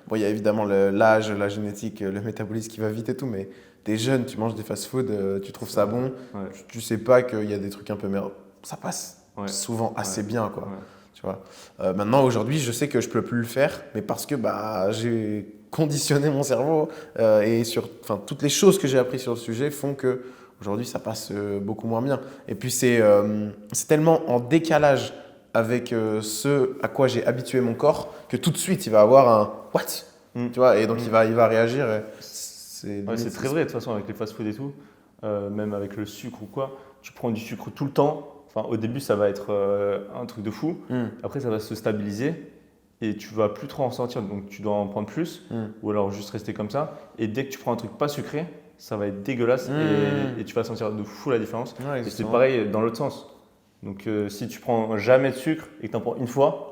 bon, il y a évidemment l'âge, la génétique, le métabolisme qui va vite et tout, mais t'es jeune, tu manges des fast-food, tu trouves ça bon, Ouais. tu sais pas qu'il y a des trucs un peu merde. Ça passe Ouais. souvent assez Ouais. bien, quoi. Ouais. Tu vois. Maintenant, aujourd'hui, je sais que je peux plus le faire, mais parce que bah, j'ai conditionné mon cerveau et enfin, toutes les choses que j'ai appris sur le sujet font que aujourd'hui, ça passe beaucoup moins bien. Et puis, c'est tellement en décalage avec ce à quoi j'ai habitué mon corps que tout de suite, il va avoir un what? Mm. Tu vois, et donc Mm. il va réagir. Et Ouais, c'est très vrai, de toute façon, avec les fast-food et tout, même avec le sucre ou quoi, tu prends du sucre tout le temps. Enfin, au début, ça va être un truc de fou. Mm, Après, ça va se stabiliser et tu vas plus trop en sortir. Donc, tu dois en prendre plus mm, ou alors juste rester comme ça. Et dès que tu prends un truc pas sucré, ça va être dégueulasse Mm. et tu vas sentir de fou la différence. ouais, Et c'est exactement. pareil dans l'autre sens. Donc, si tu prends jamais de sucre et que tu en prends une fois,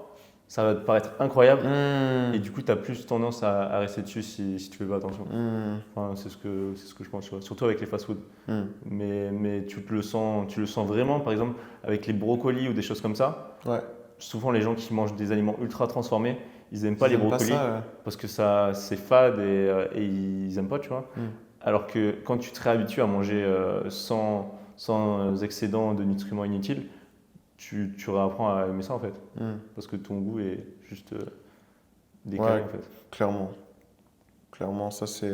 ça va te paraître incroyable. Mm, Et du coup, tu as plus tendance à rester dessus si tu fais pas attention. mm, Enfin, c'est ce que je pense, tu vois. Surtout avec les fast-food. mm. Mais tu le sens vraiment, par exemple, avec les brocolis ou des choses comme ça. Ouais. Souvent, les gens qui mangent des aliments ultra transformés, ils n'aiment pas les Ils aiment brocolis ça, ouais. parce que c'est fade et ils n'aiment pas, tu vois. Mm. Alors que quand tu te réhabitues à manger sans excédent de nutriments inutiles, tu réapprends à aimer ça en fait. Mm. Parce que ton goût est juste décalé Ouais. en fait. Clairement. Clairement, ça c'est.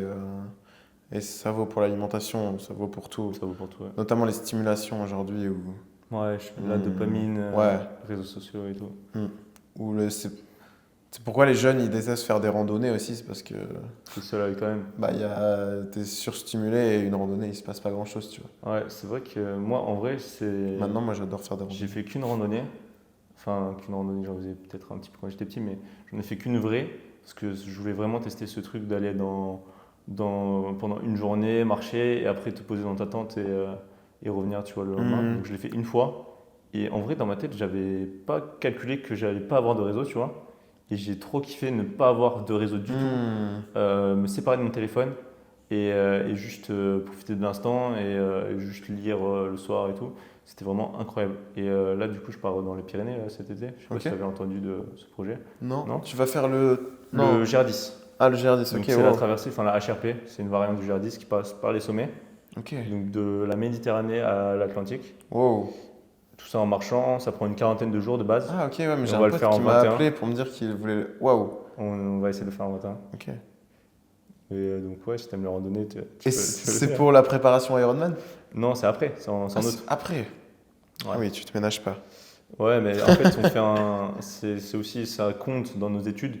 Et ça vaut pour l'alimentation, ça vaut pour tout. Ça vaut pour tout. Ouais, Notamment les stimulations aujourd'hui ouais la dopamine, ouais. réseaux sociaux et tout. où c'est pourquoi les jeunes ils détestent faire des randonnées aussi, c'est parce que Tu es seul avec toi-même. bah, t'es surstimulé et une randonnée il se passe pas grand chose, tu vois. Ouais, c'est vrai que moi, en vrai, Maintenant, moi j'adore faire des randonnées. j'ai fait qu'une randonnée. Enfin, qu'une randonnée, j'en faisais peut-être un petit peu quand j'étais petit, mais j'en ai fait qu'une vraie. parce que je voulais vraiment tester ce truc d'aller pendant une journée, marcher et après te poser dans ta tente et revenir, tu vois, le lendemain. Donc je l'ai fait une fois. Et en vrai, dans ma tête, j'avais pas calculé que j'allais pas avoir de réseau, tu vois. Et j'ai trop kiffé ne pas avoir de réseau du tout, me séparer de mon téléphone et juste profiter de l'instant et juste lire le soir et tout. C'était vraiment incroyable. Et là, du coup, je pars dans les Pyrénées cet été. Je sais pas si tu avais entendu de ce projet. Non. Tu vas faire le GR10. Ah, le GR10, Donc ok. c'est la traversée, enfin la HRP, c'est une variante du GR10 qui passe par les sommets, Ok. donc de la Méditerranée à l'Atlantique. Wow. Tout ça en marchant, ça prend une quarantaine de jours de base. Ah, ok, ouais, mais j'ai on va un le pote faire qui en m'a 21. appelé pour me dire qu'il voulait. Waouh. On va essayer de le faire en 21. Ok. Et donc ouais, si t'aimes les randonnées, tu Et peux le c'est faire. pour la préparation Ironman? Non, c'est après, c'est en Ah, août. c'est après. Ouais. Ah oui, tu te ménages pas. Ouais, mais en fait, on fait c'est aussi, ça compte dans nos études,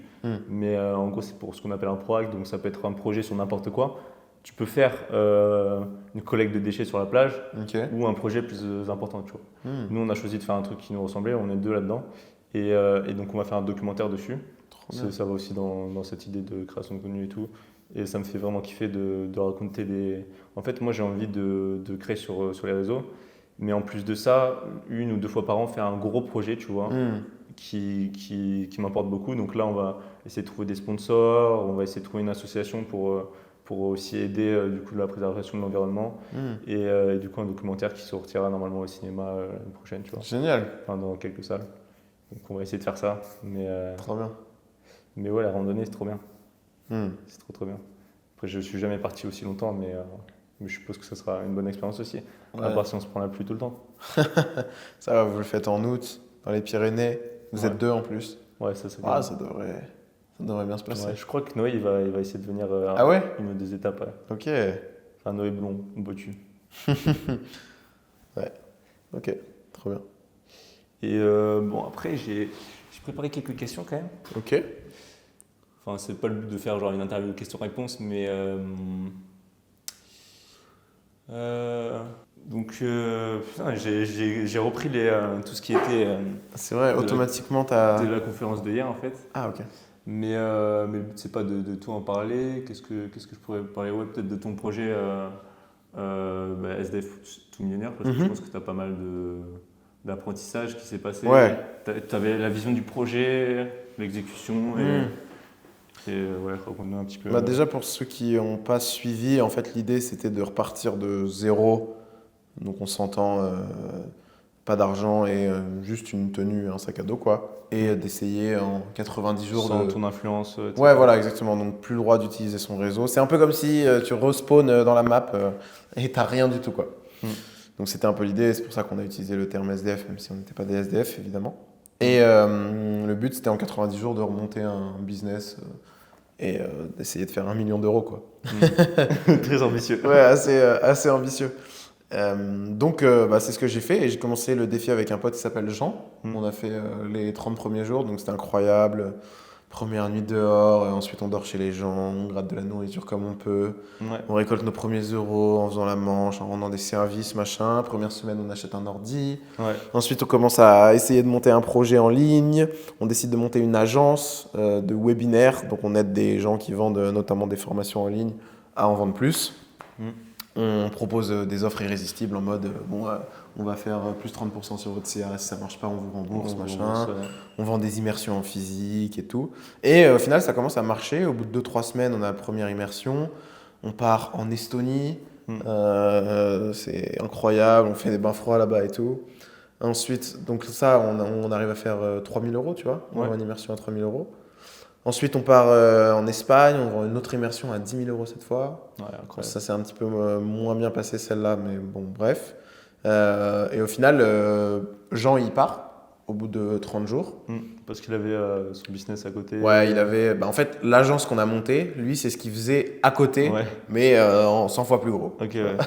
mais en gros, c'est pour ce qu'on appelle un PROAC, donc ça peut être un projet sur n'importe quoi. Tu peux faire une collecte de déchets sur la plage Ok. ou un projet plus important, tu vois. Nous, on a choisi de faire un truc qui nous ressemblait, on est deux là-dedans, et donc on va faire un documentaire dessus. Trop bien. Ça va aussi dans cette idée de création de contenu et tout. Et ça me fait vraiment kiffer de raconter des... En fait, moi, j'ai envie de créer sur les réseaux. Mais en plus de ça, 1 ou 2 fois par an, faire un gros projet, tu vois, qui m'importe beaucoup. Donc là, on va essayer de trouver des sponsors, on va essayer de trouver une association pour aussi aider du coup la préservation de l'environnement. Et du coup, un documentaire qui sortira normalement au cinéma l'année prochaine, tu vois. Génial. Enfin, dans quelques salles. Donc on va essayer de faire ça. Trop bien. Mais ouais, la randonnée, c'est trop bien. Hmm. C'est trop bien. Après, je suis jamais parti aussi longtemps, mais je suppose que ça sera une bonne expérience aussi. À Ouais. part si on se prend la pluie tout le temps. Ça va, vous le faites en août, dans les Pyrénées. Vous êtes 2 en plus. Ouais, ça c'est Ah, bien. ça devrait bien se passer. Ouais, je crois que Noé, il va essayer de venir Ah ouais? une ou 2 étapes. Ouais. Ok. Enfin, Noé Blond, Botu. Ouais. Ok, trop bien. Et bon, après, j'ai préparé quelques questions quand même. Ok. Enfin, c'est pas le but de faire genre une interview de questions-réponses, mais donc putain, j'ai repris tout ce qui était C'est vrai, de automatiquement, de la conférence de hier en fait. Ah, ok. Mais le but c'est pas de tout en parler. Qu'est-ce que je pourrais parler? Ouais, peut-être de ton projet SDF tout millionnaire, parce que je pense que tu as pas mal d'apprentissage qui s'est passé. Ouais. Tu avais la vision du projet, l'exécution et ouais, raconte-nous un petit peu. Bah déjà, pour ceux qui n'ont pas suivi, en fait, l'idée, c'était de repartir de zéro. Donc, on s'entend pas d'argent et juste une tenue, un sac à dos, quoi. Et d'essayer en 90 jours Sans de... ton influence. Ouais, voilà, exactement. Donc, plus le droit d'utiliser son réseau. C'est un peu comme si tu respawns dans la map et t'as rien du tout, quoi. Donc, c'était un peu l'idée. C'est pour ça qu'on a utilisé le terme SDF, même si on n'était pas des SDF, évidemment. Et le but, c'était en 90 jours de remonter un business et d'essayer de faire 1 million d'euros, quoi. Très ambitieux. Ouais, assez ambitieux. Donc, c'est ce que j'ai fait et j'ai commencé le défi avec un pote qui s'appelle Jean. On a fait les 30 premiers jours, donc c'était incroyable. Première nuit dehors, et ensuite on dort chez les gens, on gratte de la nourriture comme on peut. Ouais. On récolte nos premiers euros en faisant la manche, en rendant des services, machin. Première semaine, on achète un ordi. Ouais. Ensuite, on commence à essayer de monter un projet en ligne. On décide de monter une agence de webinaires. Donc, on aide des gens qui vendent notamment des formations en ligne à en vendre plus. On propose des offres irrésistibles en mode on va faire plus 30% sur votre CRS, si ça marche pas, on vous rembourse, machin. On vend des immersions en physique et tout. Et au final, ça commence à marcher. Au bout de 2-3 semaines, on a la première immersion. On part en Estonie. C'est incroyable. On fait des bains froids là-bas et tout. Ensuite, donc ça, on arrive à faire 3 000 euros, tu vois. On vend une immersion à 3 000 euros. Ensuite, on part en Espagne, on vend une autre immersion à 10 000 euros cette fois. Ouais, incroyable. Ça s'est un petit peu moins bien passé celle-là, mais bon, bref. Et au final, Jean, il part au bout de 30 jours. Parce qu'il avait son business à côté. Ouais, il avait... en fait, l'agence qu'on a montée, lui, c'est ce qu'il faisait à côté, mais en 100 fois plus gros. Ok, ouais.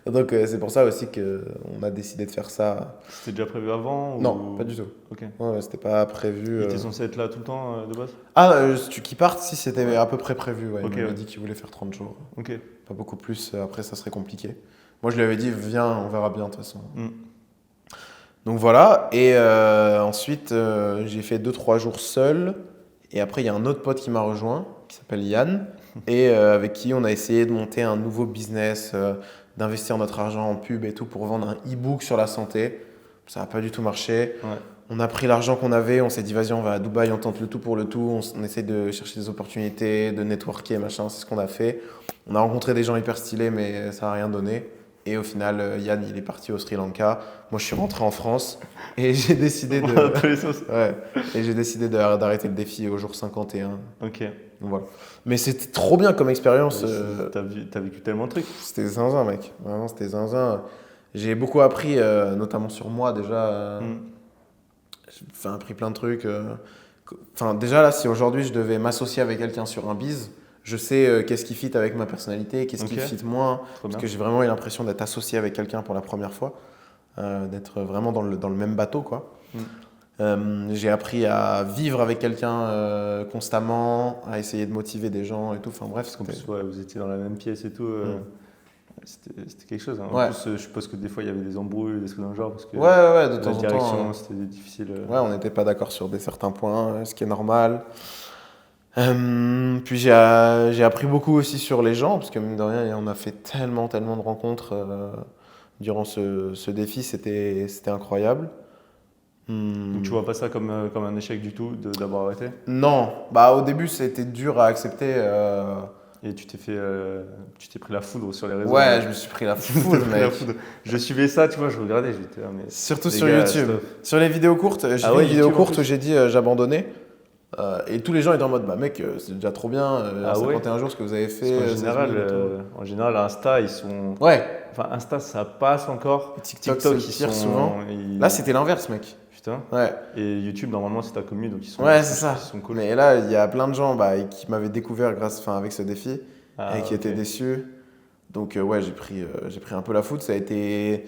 Donc, c'est pour ça aussi qu'on a décidé de faire ça. C'était déjà prévu avant Non, pas du tout. Ok. Ouais, c'était pas prévu. Il était censé être là tout le temps de base? Qu'il parte, si c'était à peu près prévu. Ouais. Ok, il m'a dit qu'il voulait faire 30 jours. Ok. Pas beaucoup plus, après ça serait compliqué. Moi, je lui avais dit, viens, on verra bien de toute façon. Donc voilà, et ensuite, j'ai fait 2-3 jours seul. Et après, il y a un autre pote qui m'a rejoint, qui s'appelle Yann, et avec qui on a essayé de monter un nouveau business, d'investir notre argent en pub et tout pour vendre un e-book sur la santé. Ça n'a pas du tout marché. Ouais. On a pris l'argent qu'on avait, on s'est dit vas-y, on va à Dubaï, on tente le tout pour le tout, on essaie de chercher des opportunités, de networker, machin, c'est ce qu'on a fait. On a rencontré des gens hyper stylés, mais ça n'a rien donné. Et au final, Yann, il est parti au Sri Lanka. Moi, je suis rentré en France et j'ai décidé d'arrêter le défi au jour 51. Ok. Donc, voilà. Mais c'était trop bien comme expérience. T'as vécu tellement de trucs. C'était zinzin, mec. Vraiment, c'était zinzin. J'ai beaucoup appris, notamment sur moi déjà. J'ai appris plein de trucs. Enfin, déjà là, si aujourd'hui je devais m'associer avec quelqu'un sur un biz, je sais qu'est-ce qui fit avec ma personnalité, qu'est-ce qui fit moins. Parce que j'ai vraiment eu l'impression d'être associé avec quelqu'un pour la première fois, d'être vraiment dans le même bateau, quoi. J'ai appris à vivre avec quelqu'un constamment, à essayer de motiver des gens et tout. Enfin bref, En plus, vous étiez dans la même pièce et tout. C'était quelque chose. Hein. Ouais. En plus, je suppose que des fois, il y avait des embrouilles, des trucs dans le genre. Parce que ouais, de temps la en direction, temps. c'était difficile. Ouais, on n'était pas d'accord sur certains points, ce qui est normal. Puis j'ai appris beaucoup aussi sur les gens, parce que mine de rien, on a fait tellement de rencontres durant ce défi, c'était incroyable. Donc, tu vois pas ça comme un échec du tout d'avoir arrêté? Non, bah au début c'était dur à accepter. Et tu t'es pris la foudre sur les réseaux. Ouais, je me suis pris la foudre, mec. Je suivais ça, tu vois, je regardais, j'étais là, mais Surtout les sur gars, YouTube. stop. Sur les vidéos courtes, j'ai fait une vidéo YouTube, en courte plus. où j'ai dit j'abandonnais. Et tous les gens étaient en mode, bah mec, c'est déjà trop bien, 51 jours ce que vous avez fait. Parce qu'en 16 général, 000 et tout. Insta, ils sont. Ouais, Enfin, Insta, ça passe encore. TikTok, c'est le ils pire sont. souvent. Là, c'était l'inverse, mec. Putain. Ouais, Et YouTube, normalement, c'est ta commu, donc ils sont. ouais, c'est ça. Ils sont cool. Mais là, il y a plein de gens qui m'avaient découvert avec ce défi et qui étaient déçus. Donc, ouais, j'ai pris un peu la foudre. Ça a été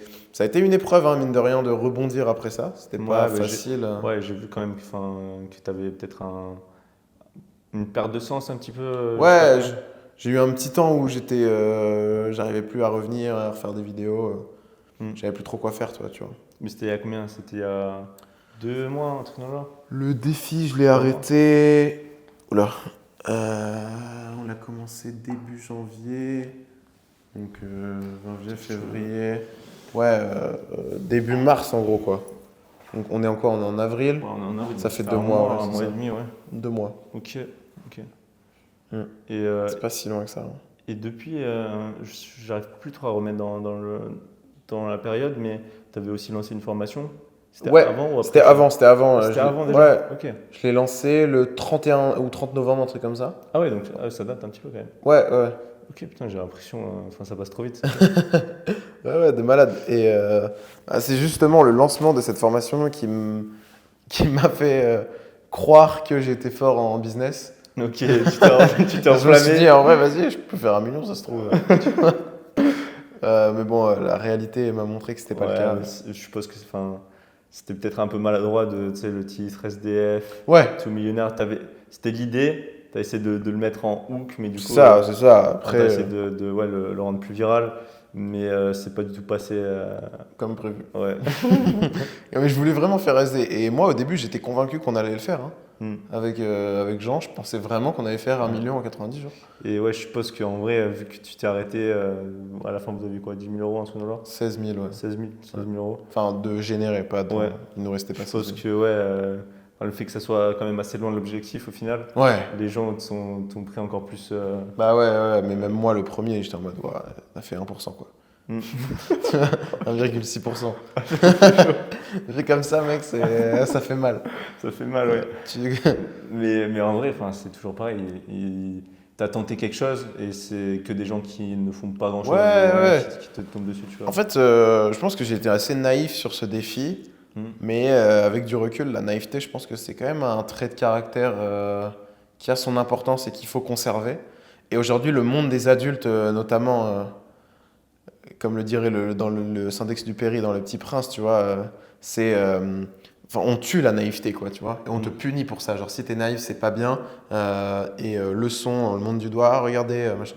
une épreuve, hein, mine de rien, de rebondir après ça. C'était pas facile. Ouais, j'ai vu quand même que tu avais peut-être une perte de sens un petit peu. Ouais, j'ai eu un petit temps où j'arrivais plus à revenir, à refaire des vidéos. J'avais plus trop quoi faire, toi, tu vois. Mais c'était il y a combien? C'était il y a 2 mois, un truc dans le genre? Le défi, je l'ai arrêté. Oula. On l'a commencé début janvier. Donc, janvier, février. Ouais, début mars, en gros, quoi. Donc, on est en avril. Ouais, on est en avril. Ça fait donc 2 mois. Ouais, un c'est mois ça. et demi, ouais. 2 mois. Ok. Mm. Et, C'est pas si loin que ça. Hein. et depuis, j'arrive plus trop à remettre dans la période, mais tu avais aussi lancé une formation. C'était Ouais, avant ou après? C'était avant. C'était avant déjà? Ouais, Ok. je l'ai lancé le 31 ou 30 novembre, un truc comme ça. Ah ouais, donc ça date un petit peu quand même. Ouais. Ok, putain, j'ai l'impression, ça passe trop vite. Ouais, de malade. Et c'est justement le lancement de cette formation qui m'a fait croire que j'étais fort en business. Ok, tu t'es Je me suis enflammé. dit, en vrai, vas-y, je peux faire 1 million, ça se trouve. Mais bon, la réalité m'a montré que c'était pas le Ouais, cas. mais je suppose que c'était peut-être un peu maladroit tu sais, le titre SDF, Ouais, tout millionnaire. C'était l'idée, tu as essayé de le mettre en hook, mais du coup, c'est ça. tu as Après, essayé de le rendre plus viral, mais c'est pas du tout passé. comme prévu. Ouais. Mais je voulais vraiment faire SD. Et moi, au début, j'étais convaincu qu'on allait le faire. Hein. Hmm. Avec Jean, je pensais vraiment qu'on allait faire 1 million en 90 jours. Et ouais, je suppose qu'en vrai, vu que tu t'es arrêté, à la fin, vous avez quoi, 10 000 euros, un truc dans le genre? 16 000, ouais. 16 000 euros. Enfin, de générer, pas de. Ouais. Il nous restait Je pas suppose 16 000. que, ouais, le fait que ça soit quand même assez loin de l'objectif au final, Ouais. les gens t'ont pris encore plus. Bah ouais, mais même moi, le premier, j'étais en mode, ouais, on a fait 1%, quoi. Hmm. 1,6%. Vu comme ça, mec, ça fait mal. Ça fait mal, ouais. Tu- Mais en vrai, c'est toujours pareil. T'as tenté quelque chose et c'est que des gens qui ne font pas grand-chose Ouais. qui te tombent dessus, tu vois. En fait, je pense que j'ai été assez naïf sur ce défi, mais avec du recul, la naïveté, je pense que c'est quand même un trait de caractère qui a son importance et qu'il faut conserver. Et aujourd'hui, le monde des adultes, notamment, comme le dirait dans le Saint-Exupéry, dans Le Petit Prince, tu vois, c'est... Enfin, on tue la naïveté, quoi, tu vois, et on te punit pour ça. Genre, si t'es naïf, c'est pas bien. Leçon, le monde du doigt, ah, regardez, machin.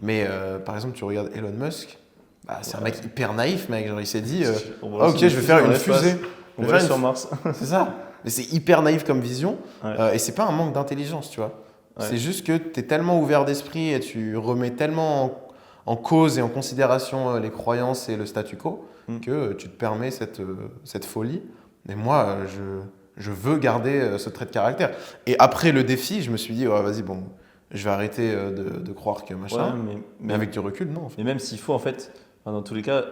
Mais par exemple, tu regardes Elon Musk, bah, c'est un mec hyper naïf, mec. Genre, il s'est dit, On va ok, je vais faire une fusée. On va aller sur Mars. C'est ça. Mais c'est hyper naïf comme vision Ouais. et c'est pas un manque d'intelligence, tu vois. Ouais. C'est juste que tu es tellement ouvert d'esprit et tu remets tellement en cause et en considération les croyances et le statu quo que tu te permets cette folie. Et moi, je veux garder ce trait de caractère. Et après le défi, je me suis dit, ouais, vas-y, bon, je vais arrêter de croire que machin. Ouais, Mais avec du recul, non. En fait. mais même s'il faut, en fait, enfin, dans tous les cas,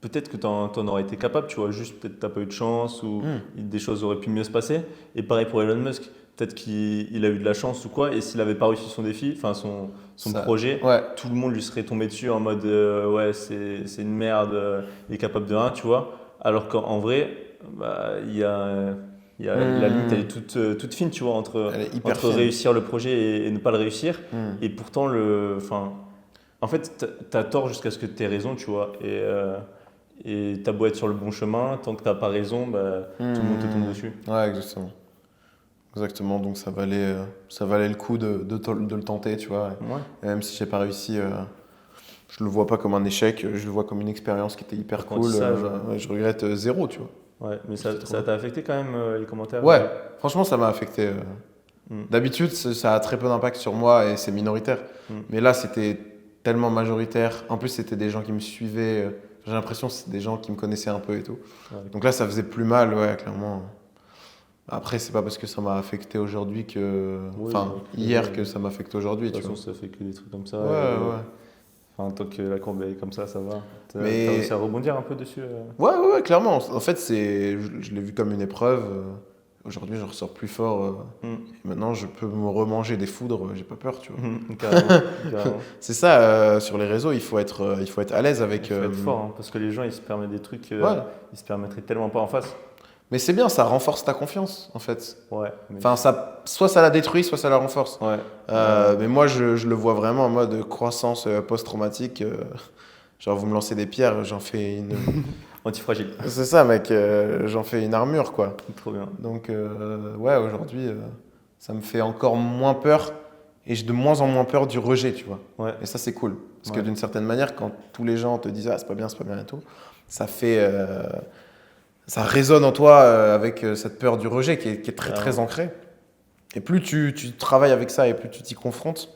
peut-être que t'en aurais été capable, tu vois, juste peut-être t'as pas eu de chance ou des choses auraient pu mieux se passer. Et pareil pour Elon Musk, peut-être qu'il a eu de la chance ou quoi, et s'il avait pas réussi son défi, enfin son Ça- projet, Ouais. tout le monde lui serait tombé dessus en mode ouais, c'est une merde, il est capable de rien, tu vois. Alors qu'en vrai, bah, la limite, elle est toute fine, tu vois, Elle est hyper entre fine. réussir le projet et ne pas le réussir. Hmm. Et pourtant, en fait, t'as tort jusqu'à ce que t'aies raison, tu vois. Et t'as beau être sur le bon chemin, tant que t'as pas raison, bah, tout le monde te tombe dessus. Ouais, exactement. Exactement, donc ça valait le coup de le tenter, tu vois. Ouais. Et même si j'ai pas réussi, je le vois pas comme un échec, je le vois comme une expérience qui était hyper cool. Apprentissage, Ouais, je regrette zéro, tu vois. Ouais, mais C'est trop ça t'a affecté quand même les commentaires? Ouais, franchement, ça m'a affecté. Mm. D'habitude, ça a très peu d'impact sur moi et c'est minoritaire. Mm. Mais là, c'était tellement majoritaire. En plus, c'était des gens qui me suivaient. J'ai l'impression que c'était des gens qui me connaissaient un peu et tout. Ouais. Donc là, ça faisait plus mal, ouais, clairement. Après, c'est pas parce que ça m'a affecté aujourd'hui que. Oui, Enfin, donc, hier que ça m'affecte aujourd'hui, De toute tu façon, vois. ça fait que des trucs comme ça. Ouais, ouais. Enfin, tant que la courbe est comme ça va. T'as Mais- réussi à rebondir un peu dessus? Ouais, clairement. En fait, je l'ai vu comme une épreuve. Aujourd'hui, je ressors plus fort. Mm. Et maintenant, je peux me remanger des foudres, j'ai pas peur, tu vois. Carrément, carrément. C'est ça, sur les réseaux, il faut être à l'aise avec. Il faut être fort, hein, parce que les gens, ils se permettent des trucs, Ouais. ils se permettraient tellement pas en face. Mais c'est bien, ça renforce ta confiance, en fait. Ouais. Enfin, soit ça la détruit, soit ça la renforce. Ouais. Mais moi, je le vois vraiment en mode croissance post-traumatique. Genre, vous me lancez des pierres, j'en fais une. Antifragile. C'est ça, mec, j'en fais une armure, quoi. Trop bien. Donc, ouais, aujourd'hui, ça me fait encore moins peur. Et j'ai de moins en moins peur du rejet, tu vois. Ouais. Et ça, c'est cool. Parce Ouais. que d'une certaine manière, quand tous les gens te disent ah, c'est pas bien et tout, ça fait. Ça résonne en toi avec cette peur du rejet qui est très, très ancrée. Et plus tu travailles avec ça et plus tu t'y confrontes,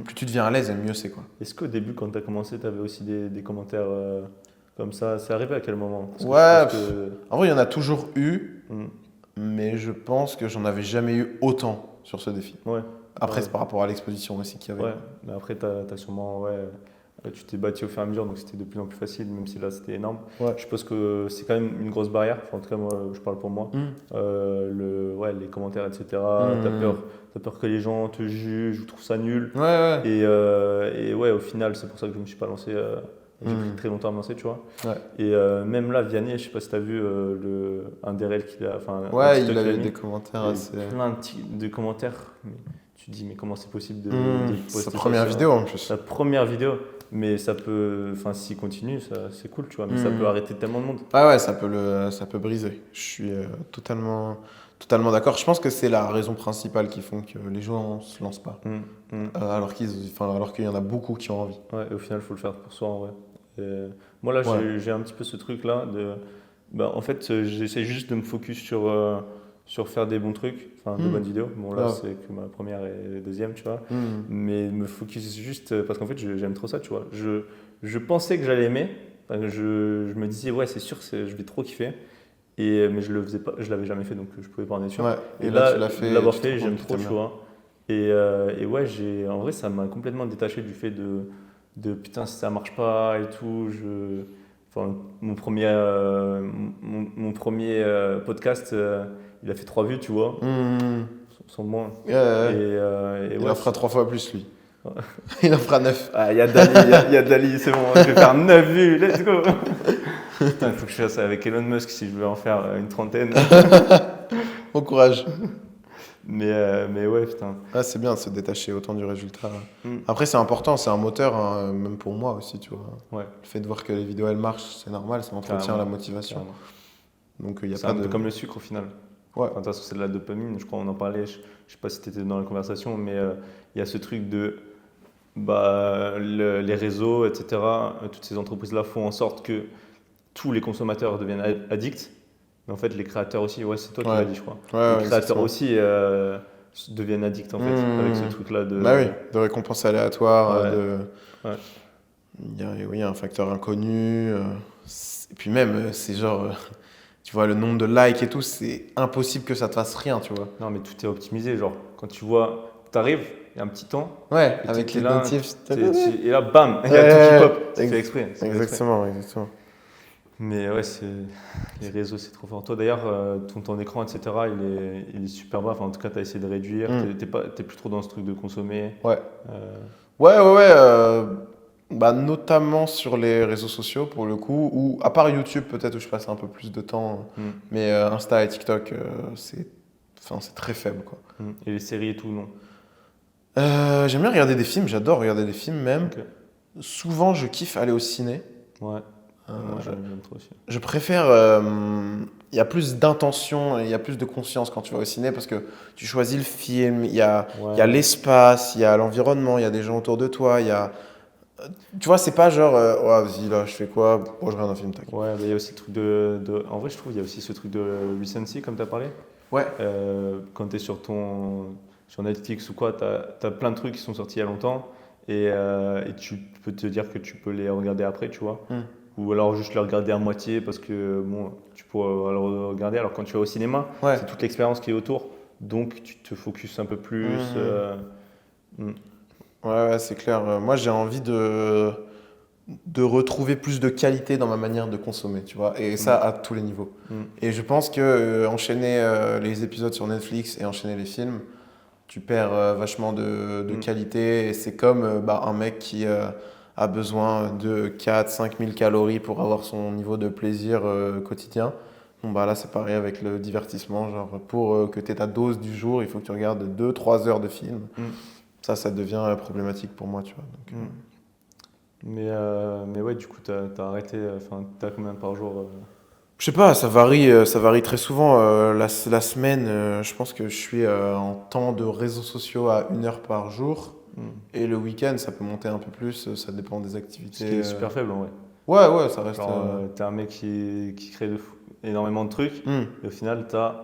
plus tu deviens à l'aise et mieux c'est, quoi. Est-ce qu'au début, quand tu as commencé, tu avais aussi des commentaires comme ça? C'est arrivé à quel moment? Parce que Ouais, je pense que- En vrai, il y en a toujours eu, Mm. mais je pense que j'en avais jamais eu autant sur ce défi. Ouais. Après, Ouais. c'est par rapport à l'exposition aussi qu'il y avait. Ouais, mais après, t'as sûrement. Ouais, tu t'es bâti au fur et à mesure, donc c'était de plus en plus facile, même si là c'était énorme. Ouais. Je suppose que c'est quand même une grosse barrière. Enfin, en tout cas, moi, je parle pour moi. Les commentaires, etc. T'as peur que les gens te jugent ou trouvent ça nul. Ouais. Et ouais, au final, c'est pour ça que je me suis pas lancé. J'ai pris très longtemps à me lancer, tu vois. Ouais. Et même là, Vianney, je sais pas si t'as vu un des réels qu'il a. Enfin, un Ouais, TikTok il avait qu'il a mis. des commentaires Il y a eu assez. plein de commentaires. Mais tu te dis, mais comment c'est possible de poster Sa ça première sur- vidéo en plus. Sa première vidéo. Mais ça peut. Enfin, s'il continue, c'est cool, tu vois. Mais ça peut arrêter tellement de monde. Ah ouais, ça peut briser. Je suis totalement d'accord. Je pense que c'est la raison principale qui font que les gens ne se lancent pas. Alors qu'il y en a beaucoup qui ont envie. Ouais, et au final, il faut le faire pour soi, en vrai. Et moi, là, Ouais. j'ai un petit peu ce truc-là. En fait, j'essaie juste de me focus sur faire des bons trucs, enfin, de bonnes vidéos. Bon, là, Ouais. c'est que ma première et deuxième, tu vois. Mais me focus juste parce qu'en fait, j'aime trop ça, tu vois. Je pensais que j'allais aimer. Enfin, je me disais, ouais, c'est sûr, je vais trop kiffer. Mais je le faisais pas, je l'avais jamais fait, donc je pouvais pas en être sûr. Ouais. Et là, tu l'as fait. l'avoir tu te fait, rends j'aime compte que trop, t'aimes tu bien. vois. Et ouais, en vrai, ça m'a complètement détaché du fait de putain, si ça marche pas et tout. Enfin, mon premier podcast, il a fait 3 vues, tu vois, sans moins. Ouais. Et Il ouais, en fera 3 fois plus, lui. Ouais. Il en fera 9. Ah, il y a Dali, il y a Dali, c'est bon, je vais faire 9 vues, let's go. Putain, il faut que je fasse ça avec Elon Musk si je veux en faire une 30aine. Bon courage. Mais ouais, putain. Ah, c'est bien de se détacher autant du résultat. Mm. Après, c'est important, c'est un moteur, hein, même pour moi aussi, tu vois. Ouais. Le fait de voir que les vidéos, elles marchent, c'est normal, ça entretient Carrément. la motivation. Carrément. Donc, il n'y a C'est pas un de... peu comme le sucre au final. Ouais. Enfin, de toute façon, c'est de la dopamine, je crois, on en parlait, je sais pas si tu étais dans la conversation, mais il y a ce truc de les réseaux, etc. Toutes ces entreprises-là font en sorte que tous les consommateurs deviennent addicts. Mais en fait, les créateurs aussi, ouais, c'est toi qui Ouais. l'as dit, je crois. Ouais, Les créateurs exactement. aussi deviennent addicts, en fait, avec ce truc-là de... Bah oui, de récompenses aléatoires, Ouais. de... Ouais. Oui, un facteur inconnu. Et puis même, c'est genre, tu vois, le nombre de likes et tout, c'est impossible que ça te fasse rien, tu vois. Non, mais tout est optimisé. Genre, quand tu vois, t'arrives, il y a un petit temps, Ouais, et avec t'es les là, notifs. et là, bam, il y a tout qui pop. C'est fait exprès. c'est fait exprès. Exactement, exactement. Mais ouais, les réseaux, c'est trop fort. Toi, d'ailleurs, ton temps d'écran, etc., il est super bas. Enfin, en tout cas, tu as essayé de réduire. T'es plus trop dans ce truc de consommer. Ouais. Euh, Ouais. Bah, notamment sur les réseaux sociaux, pour le coup, ou à part YouTube, peut-être, où je passe un peu plus de temps. hmm, Mais Insta et TikTok, c'est très faible, quoi. Et les séries et tout, non? J'aime bien regarder des films, j'adore regarder des films même. Ok. Souvent, je kiffe aller au ciné. Ouais. Moi, j'aime trop aussi. Je préfère. Il y a plus d'intention et il y a plus de conscience quand tu vas au ciné parce que tu choisis le film, il y a Ouais. l'espace, il y a l'environnement, il y a des gens autour de toi, il y a. Tu vois, c'est pas genre, ouais, vas-y, là, je fais quoi? Bon, je regarde un film, tac. Ouais, mais il y a aussi le truc En vrai, je trouve, il y a aussi ce truc de recency, comme tu as parlé. Ouais. Quand tu es sur Netflix ou quoi, tu as plein de trucs qui sont sortis il y a longtemps et tu peux te dire que tu peux les regarder après, tu vois. Hmm. Ou alors juste les regarder à moitié parce que bon, tu pourras le regarder. Alors quand tu vas au cinéma, Ouais. c'est toute l'expérience qui est autour. Donc tu te focuses un peu plus. Ouais, c'est clair. Moi, j'ai envie de retrouver plus de qualité dans ma manière de consommer, tu vois. Et ça, à tous les niveaux. Et je pense que enchaîner les épisodes sur Netflix et enchaîner les films, tu perds vachement de qualité. Et c'est comme un mec qui a besoin de 4-5 000 calories pour avoir son niveau de plaisir quotidien. Bon, bah là, c'est pareil avec le divertissement. Genre, pour que tu aies ta dose du jour, il faut que tu regardes 2-3 heures de film. Ça devient problématique pour moi, tu vois. Donc, Mais ouais, du coup, t'as arrêté. Enfin, t'as combien par jour je sais pas, ça varie très souvent. La semaine, je pense que je suis en temps de réseaux sociaux à 1 heure par jour. Et le week-end, ça peut monter un peu plus, ça dépend des Ce activités. qui est super faible en vrai. Ouais, ça reste. Genre, t'es un mec qui crée énormément de trucs, et au final, t'as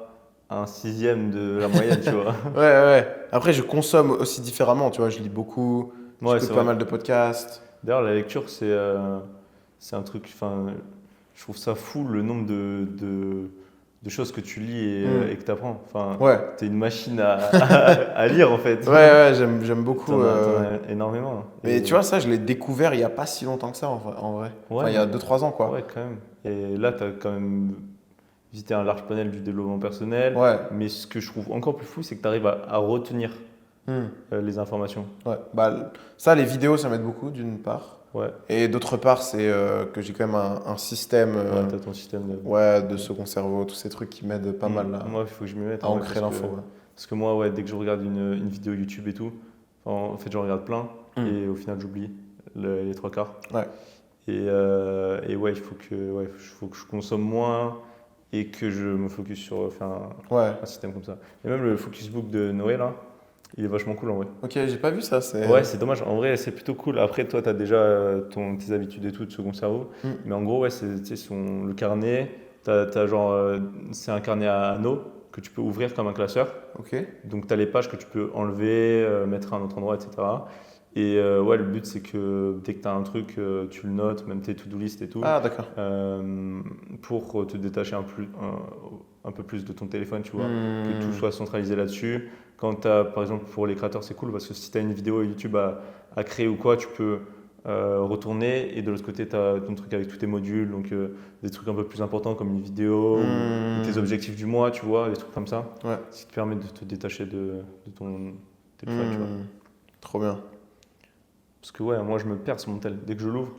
un sixième de la moyenne, tu vois. Ouais. Après, je consomme aussi différemment, tu vois. Je lis beaucoup, Ouais, j'écoute c'est pas vrai. mal de podcasts. D'ailleurs, la lecture, c'est un truc. Enfin, je trouve ça fou le nombre de choses que tu lis et que tu apprends. Enfin, Ouais. t'es une machine à lire en fait. Ouais, j'aime beaucoup. T'en as énormément. Mais Et- tu vois, ça, je l'ai découvert il y a pas si longtemps que ça, en vrai. Ouais, Enfin, il y a 2-3 ans, quoi. Ouais, quand même. Et là, tu as quand même visité un large panel du développement personnel. Ouais. Mais ce que je trouve encore plus fou, c'est que tu arrives à retenir les informations. Ouais. Bah, ça, les vidéos, ça m'aide beaucoup, d'une part. Ouais, Et d'autre part, c'est que j'ai quand même un système ouais, tu as ton système de. de second cerveau, tous ces trucs qui m'aident pas mal là, Moi, il faut que je m'y mette. à en vrai, ancrer l'info. Parce que moi, ouais, dès que je regarde une vidéo YouTube et tout, en fait, j'en regarde plein. Et au final, j'oublie les trois quarts. Ouais. Et ouais, il faut que je consomme moins et que je me focus sur faire un système comme ça. Et même le focus book de Noé, là, il est vachement cool en vrai. Ok, j'ai pas vu ça. Ouais, c'est dommage. En vrai, c'est plutôt cool. Après, toi, tu as déjà tes habitudes et tout de second cerveau. Mais en gros, ouais, c'est tu sais, le carnet. C'est un carnet à anneaux que tu peux ouvrir comme un classeur. Ok. Donc, tu as les pages que tu peux enlever, mettre à un autre endroit, etc. Et ouais, le but, c'est que dès que tu as un truc, tu le notes, même tes to-do list et tout, Ah, d'accord. pour te détacher un peu plus de ton téléphone, tu vois, que tout soit centralisé là-dessus. Quand tu as, par exemple, pour les créateurs, c'est cool parce que si tu as une vidéo YouTube à créer ou quoi, tu peux retourner et de l'autre côté, tu as ton truc avec tous tes modules, donc des trucs un peu plus importants comme une vidéo ou tes objectifs du mois, tu vois, des trucs comme ça, Ouais. ce qui te permet de te détacher de ton téléphone, tu vois. Trop bien. Parce que ouais, moi je me perds sur mon tel. Dès que je l'ouvre,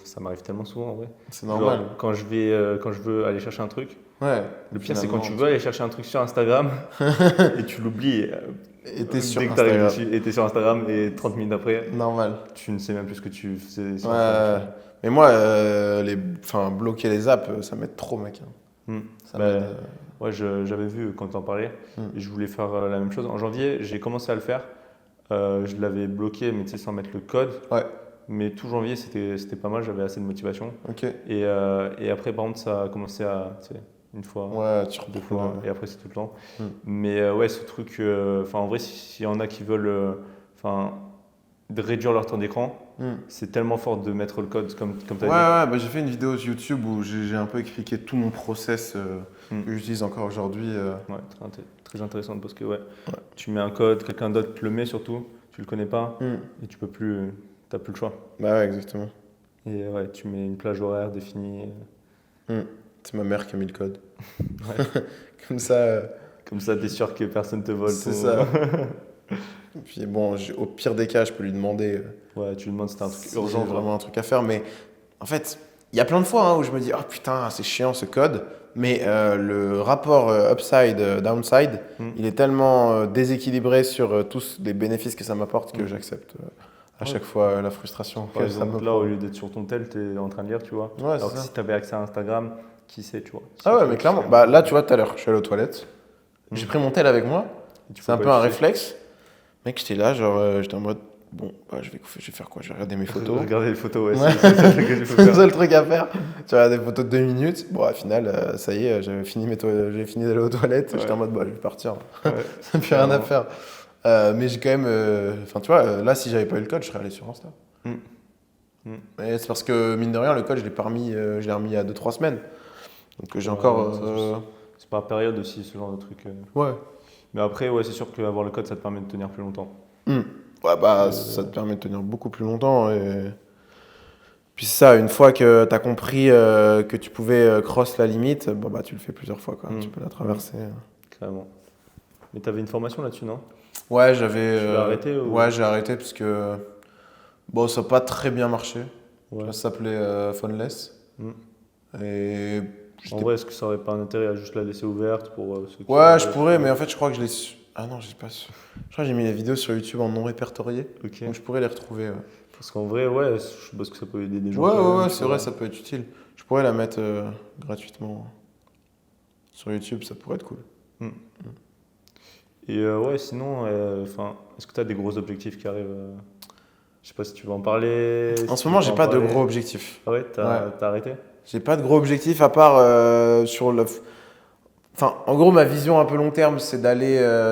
ça m'arrive tellement souvent en vrai. C'est normal. Genre, quand je veux aller chercher un truc, Ouais. le pire c'est quand tu Finalement, veux aller chercher un truc sur Instagram et tu l'oublies. Et t'es sur dès que t'arrives Instagram. dessus et t'es sur Instagram et 30 minutes après, Normal. tu ne sais même plus ce que tu faisais sur Ouais. Instagram. Mais moi, bloquer les apps, ça m'aide trop, mec. Ça Bah, m'aide. Ouais, j'avais vu quand tu en parlais et je voulais faire la même chose. En janvier, j'ai commencé à le faire. Je l'avais bloqué, mais tu sais, sans mettre le code. Ouais. Mais tout janvier, c'était pas mal, j'avais assez de motivation. Ok. Et après, par contre, ça a commencé à, tu sais, une fois, Ouais, tu deux reprends. fois, et après, c'est tout le temps. Mm. Mais ouais, ce truc, enfin, en vrai, s'il y en a qui veulent enfin, de réduire leur temps d'écran, c'est tellement fort de mettre le code, comme tu Ouais, as dit. bah, j'ai fait une vidéo sur YouTube où j'ai un peu expliqué tout mon process que j'utilise encore aujourd'hui. Ouais, très intéressant parce que ouais, tu mets un code, quelqu'un d'autre te le met surtout, tu le connais pas, et tu peux plus, t'as plus le choix. Bah ouais, exactement. Et ouais, tu mets une plage horaire définie. C'est ma mère qui a mis le code. Ouais. Comme ça, Comme ça, t'es sûr que personne te vole c'est ton. ça. Et puis bon, au pire des cas, je peux lui demander Ouais, tu lui demandes si t'as un truc si urgent, j'ai vraiment un truc à faire. Mais en fait, il y a plein de fois où je me dis, oh putain, c'est chiant ce code. Mais le rapport upside-downside, il est tellement déséquilibré sur tous les bénéfices que ça m'apporte que j'accepte à chaque fois la frustration Par que ça me exemple, là, prend. au lieu d'être sur ton tel, t'es en train de lire, tu vois. Ouais, Alors c'est que ça. si t'avais accès à Instagram, qui sait, tu vois. Si Ah ouais, tu mais veux clairement. faire- Bah, là, tu vois, tout à l'heure, je suis allé aux toilettes. J'ai pris mon tel avec moi. et tu C'est un peux peu pas un utiliser. réflexe. Mec, j'étais là, genre, j'étais en mode, bon, bah, je vais faire quoi? Je vais regarder mes photos. Regarder les photos, ouais, Ouais. c'est le truc que tu C'est peux le faire. seul truc à faire. Tu regardes des photos de 2 minutes. Bon, au final, ça y est, j'avais fini, j'ai fini d'aller aux toilettes. Ouais. J'étais en mode, bah, je vais partir. Ouais. Ça n'a plus rien à faire. Mais j'ai quand même. Enfin, tu vois, là, si j'avais pas eu le code, je serais allé sur Insta. Mm. Mm. Mais c'est parce que, mine de rien, le code, je l'ai pas remis, je l'ai remis il y a 2-3 semaines. Donc, j'ai Ouais, encore. c'est par période aussi, ce genre de truc. Ouais. Mais après, ouais, c'est sûr qu'avoir le code, ça te permet de tenir plus longtemps. Ouais, bah, ça te permet de tenir beaucoup plus longtemps. Et puis, c'est ça, une fois que tu as compris que tu pouvais cross la limite, bon, bah, tu le fais plusieurs fois, quoi. Tu peux la traverser. Carrément. Mais t'avais une formation là-dessus, non? Ouais, j'avais. Tu l'as arrêté ou... Ouais, j'ai arrêté parce que. Bon, ça n'a pas très bien marché. Ouais. Ça s'appelait Phoneless. Mm. Et. En vrai, est-ce que ça aurait pas un intérêt à juste la laisser ouverte pour ceux qui... Ouais, je pourrais, mais en fait, je crois que je l'ai. Ah non, j'ai pas su. Je crois que j'ai mis les vidéos sur YouTube en non répertorié. Ok. Donc, je pourrais les retrouver. Ouais, Parce qu'en vrai, ouais, je pense que ça peut aider des gens. ouais, quand ouais, même, ouais, tu c'est vois. vrai, ça peut être utile. Je pourrais la mettre gratuitement sur YouTube, ça pourrait être cool. Et ouais, sinon, est-ce que tu as des gros objectifs qui arrivent Je sais pas si tu veux en parler. En si ce tu moment, peux j'ai en pas de parler. gros objectifs. Ah ouais, t'as Ouais. arrêté? J'ai pas de gros objectifs à part sur le. Enfin, en gros, ma vision un peu long terme, c'est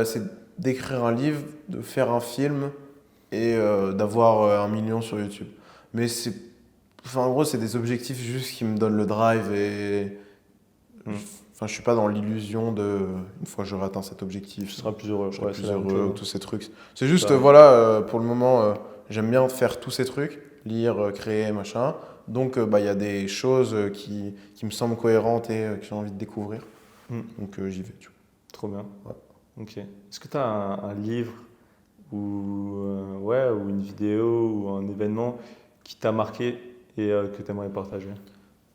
c'est d'écrire un livre, de faire un film et d'avoir 1 million sur YouTube. Mais c'est. Enfin, en gros, c'est des objectifs juste qui me donnent le drive et. Enfin, je suis pas dans l'illusion de. Une fois que j'aurai atteint cet objectif, Tu seras plus heureux. je serai Ouais, plus c'est la même heureux, chose. tous ces trucs. C'est juste, Ça- voilà, pour le moment, j'aime bien faire tous ces trucs, lire, créer, machin. Donc, bah, il y a des choses qui me semblent cohérentes et que j'ai envie de découvrir. Mm. Donc, j'y vais, tu Trop bien. Ouais. Ok. Est-ce que tu as un livre ou, ouais, ou une vidéo ou un événement qui t'a marqué et que tu aimerais partager?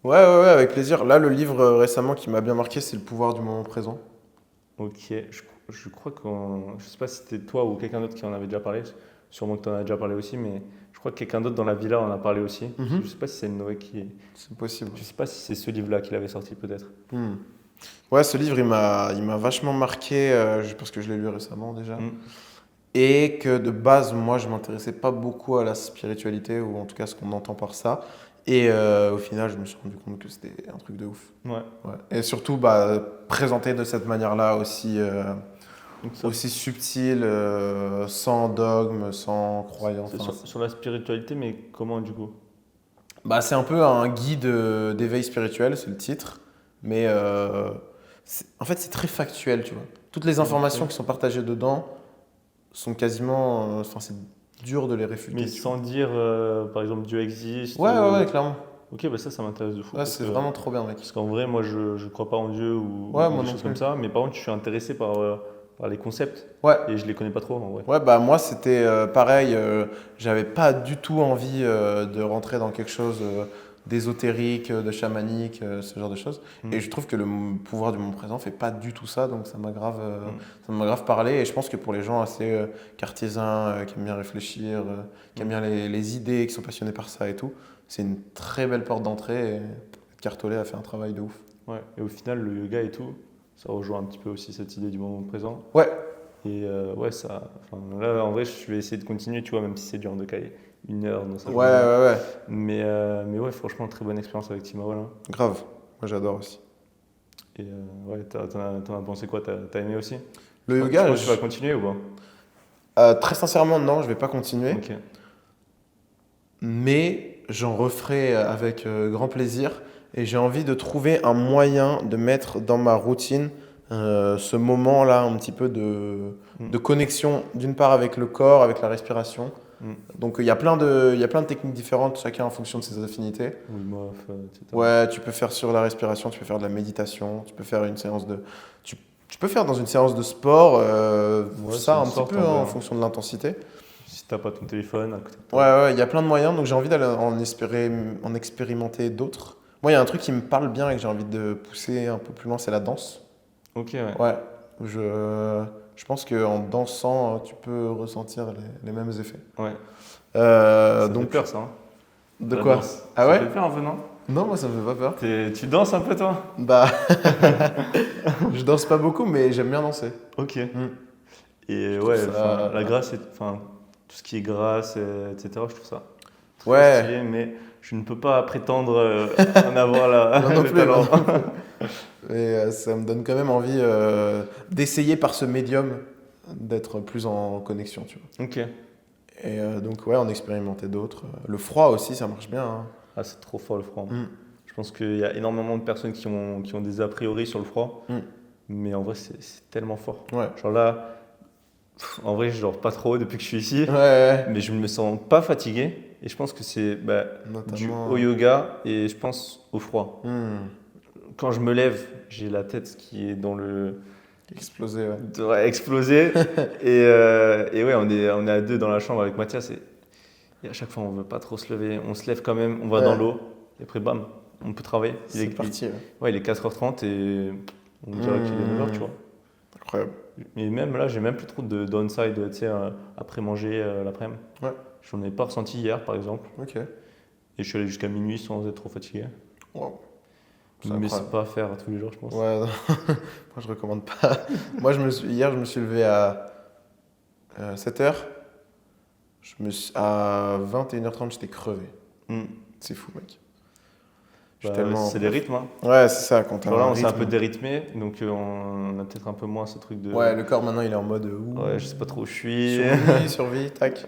vois. Ouais, avec plaisir. Là, le livre récemment qui m'a bien marqué, c'est Le pouvoir du moment présent. Ok. Je crois je sais pas si c'était toi ou quelqu'un d'autre qui en avait déjà parlé. Sûrement que tu en as déjà parlé aussi, mais je crois que quelqu'un d'autre dans la villa en a parlé aussi. Mhm. Je sais pas si c'est Noé qui. C'est possible. Je sais pas si c'est ce livre-là qu'il avait sorti peut-être. Ouais, ce livre, il m'a vachement marqué parce que je l'ai lu récemment déjà. Mm. Et que de base, moi, je m'intéressais pas beaucoup à la spiritualité, ou en tout cas ce qu'on entend par ça. Et au final, je me suis rendu compte que c'était un truc de ouf. Ouais. Ouais. Et surtout, bah, présenté de cette manière-là, aussi, Donc ça, aussi subtile, sans dogme, sans croyance. c'est Enfin, sur la spiritualité, mais comment du coup? bah, c'est un peu un guide d'éveil spirituel, c'est le titre. Mais en fait, c'est très factuel, tu vois. Toutes les informations qui sont partagées dedans sont quasiment. Enfin, c'est dur de les réfuter. Mais tu vois. sans dire, par exemple, Dieu existe. Ouais, clairement. Ok, bah ça m'intéresse de fou. Ouais, parce c'est que- vraiment trop bien, mec. Parce qu'en vrai, moi, je crois pas en Dieu ou Ouais, des moi non choses plus. comme ça. Mais par contre, je suis intéressé par les concepts Ouais. et je les connais pas trop en vrai. Ouais, bah moi c'était pareil, j'avais pas du tout envie de rentrer dans quelque chose d'ésotérique, de chamanique, ce genre de choses. Et je trouve que le pouvoir du moment présent fait pas du tout ça, donc ça m'a grave parlé. Et je pense que pour les gens assez cartésiens, qui aiment bien réfléchir, qui aiment bien les idées, qui sont passionnés par ça et tout, c'est une très belle porte d'entrée. Et Cartolé a fait un travail de ouf. Ouais. Et au final, le yoga et tout, ça rejoint un petit peu aussi cette idée du moment présent. Ouais, Et ouais, ça. Enfin, là, en vrai, je vais essayer de continuer, tu vois, même si c'est dur de caler. une heure dans sa Ouais, journée. ouais, ouais. Mais ouais, franchement, très bonne expérience avec Team AOL. Hein. Grave. Moi, j'adore aussi. Et ouais, t'en as pensé quoi? T'as aimé aussi? Le Tu yoga, penses que tu vas continuer ou pas? très sincèrement, non, je vais pas continuer. Ok. Mais j'en referai avec grand plaisir. Et j'ai envie de trouver un moyen de mettre dans ma routine ce moment-là, un petit peu Mm. de connexion, d'une part avec le corps, avec la respiration. Mm. Donc il y a plein de techniques différentes, chacun en fonction de ses affinités. Wim Hof, etc. Ouais, tu peux faire sur la respiration, tu peux faire de la méditation, tu peux faire une séance de... Tu peux faire dans une séance de sport Ouais, c'est ça une un petit sorte, peu en vrai, en hein. fonction de l'intensité. Si t'as pas ton téléphone à côté de Ouais, toi. ouais, il y a plein de moyens, donc j'ai envie d'aller en expérimenter d'autres. Moi, il y a un truc qui me parle bien et que j'ai envie de pousser un peu plus loin, c'est la danse. Ok, ouais. Ouais, je pense qu'en dansant, tu peux ressentir les mêmes effets. Ouais. Ça Donc, fait peur, ça. Hein, de la quoi? danse. Ah Ça ouais? fait peur un peu, non? Non, moi, ça me fait pas peur. Tu danses un peu, toi? Bah, je danse pas beaucoup, mais j'aime bien danser. Ok. Mm. Et Je trouve ouais, ça- enfin, la grâce, enfin, tout ce qui est grâce, etc., je trouve ça très Ouais. stylé, mais je ne peux pas prétendre en avoir Moi non le plus, talent. moi non plus. Et ça me donne quand même envie d'essayer par ce médium d'être plus en connexion, tu vois. Ok. Et donc, ouais, en expérimenter d'autres. Le froid aussi, ça marche bien. Hein. Ah, c'est trop fort le froid. Mm. Je pense qu'il y a énormément de personnes qui ont des a priori sur le froid, Mm. mais en vrai, c'est tellement fort. Ouais. Genre là, en vrai, je dors pas trop depuis que je suis ici, Ouais, ouais. mais je me sens pas fatigué. Et je pense que c'est dû Notamment. au yoga et je pense au froid. Hmm. Quand je me lève, j'ai la tête qui est dans le. Exploser, ouais. Devrait exploser. Et ouais, on est à deux dans la chambre avec Mathias. Et à chaque fois, on veut pas trop se lever. On se lève quand même, on va Ouais. dans l'eau. Et après, bam, on peut travailler. C'est parti. Ouais. Ouais, il est 4h30 et on dirait qu'il est 9h, tu vois. Incroyable. Mais même là, j'ai même plus trop de downside, tu sais, après manger l'après-midi. Ouais. J'en ai pas ressenti hier, par exemple. Ok. Et je suis allé jusqu'à minuit sans être trop fatigué. Wow. C'est Mais incroyable. c'est pas à faire tous les jours, je pense. Ouais, non. Moi, je recommande pas. Moi, hier, je me suis levé à 7h. À 21h30, j'étais crevé. Mm. C'est fou, mec. Je suis Bah, tellement... c'est les rythmes. Hein. Ouais, c'est ça. Quand t'as Genre là, un on s'est un rythme. peu dérythmé, donc on a peut-être un peu moins ce truc de. Ouais, le corps, maintenant, il est en mode... ouh, Ouais, je sais pas trop où je suis. survie, tac.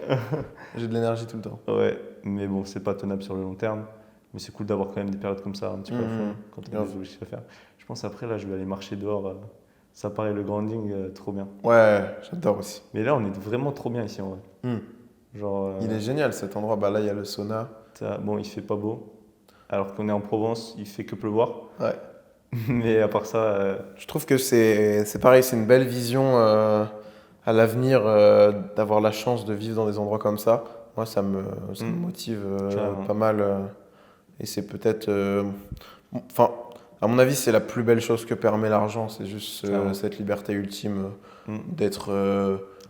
J'ai de l'énergie tout le temps. Ouais, mais bon, c'est pas tenable sur le long terme. Mais c'est cool d'avoir quand même des périodes comme ça, un petit peu à fond, quand on a Grave. des objectifs à faire. Je pense après, là, je vais aller marcher dehors. Ça paraît le grounding trop bien. Ouais, j'adore aussi. Mais là, on est vraiment trop bien ici en vrai. Hmm. Genre, Il est génial cet endroit. Bah là, il y a le sauna. bon, il fait pas beau. Alors qu'on est en Provence, il fait que pleuvoir. Ouais. Mais à part ça, Je trouve que c'est pareil, c'est une belle vision à l'avenir d'avoir la chance de vivre dans des endroits comme ça. Moi, ça me motive Carrément. pas mal. Et c'est peut-être. Enfin, à mon avis, c'est la plus belle chose que permet l'argent. C'est juste Clairement. cette liberté ultime d'être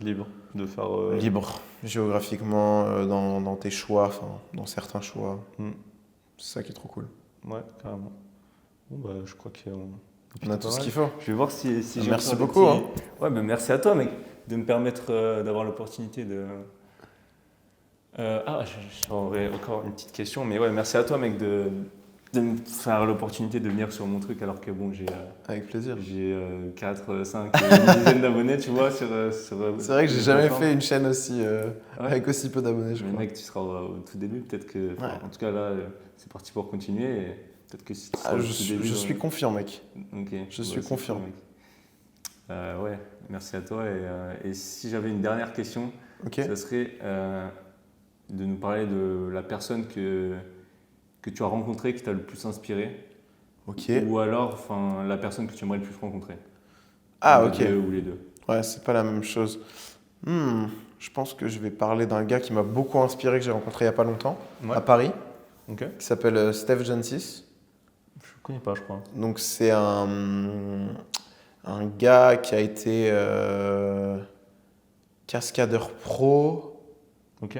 libre de faire. libre géographiquement dans tes choix, enfin, dans certains choix. Mm. C'est ça qui est trop cool. Ouais, carrément. Bon, bah, je crois qu'on On a tout ce qu'il faut. Je vais voir si j'ai Merci encore des beaucoup, petits- Ouais, bah, merci à toi, mec, de me permettre d'avoir l'opportunité de. J'aurais encore une petite question, mais ouais, merci à toi, mec, de me faire l'opportunité de venir sur mon truc, alors que bon, Avec plaisir. j'ai 4, 5, une dizaine d'abonnés, tu vois, sur. C'est vrai que j'ai jamais fait une chaîne aussi avec aussi peu d'abonnés, je Mais crois. mec, tu seras au tout début, peut-être que. Ouais. En tout cas, là, c'est parti pour continuer. Et peut-être que si tu seras Ah, au je tout suis, début, je suis confiant, mec. Ok. Je suis c'est confiant. cool, mec. Ouais, merci à toi. Et si j'avais une dernière question, Ok. ça serait de nous parler de la personne que tu as rencontrée qui t'a le plus inspiré. Ok. Ou alors, enfin, la personne que tu aimerais le plus rencontrer. Ah, Les ok. deux ou les deux. Ouais, c'est pas la même chose. Je pense que je vais parler d'un gars qui m'a beaucoup inspiré, que j'ai rencontré il y a pas longtemps, Ouais. à Paris, Ok. qui s'appelle Steph Gensis. Je connais pas, je crois. Donc, c'est un gars qui a été cascadeur pro. Ok.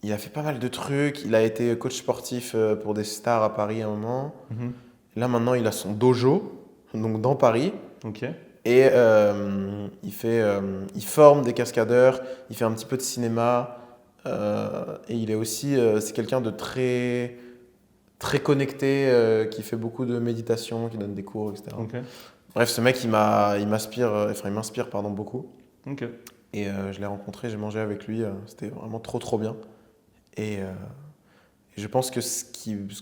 Il a fait pas mal de trucs. Il a été coach sportif pour des stars à Paris à un moment. Mhm. Là, maintenant, il a son dojo, donc dans Paris. Ok. Et il forme des cascadeurs, il fait un petit peu de cinéma. Et il est aussi, c'est quelqu'un de très, très connecté, qui fait beaucoup de méditation, qui donne des cours, etc. Ok. Bref, ce mec, il m'inspire pardon, beaucoup. Ok. Et je l'ai rencontré, j'ai mangé avec lui, c'était vraiment trop trop bien. Et je pense que ce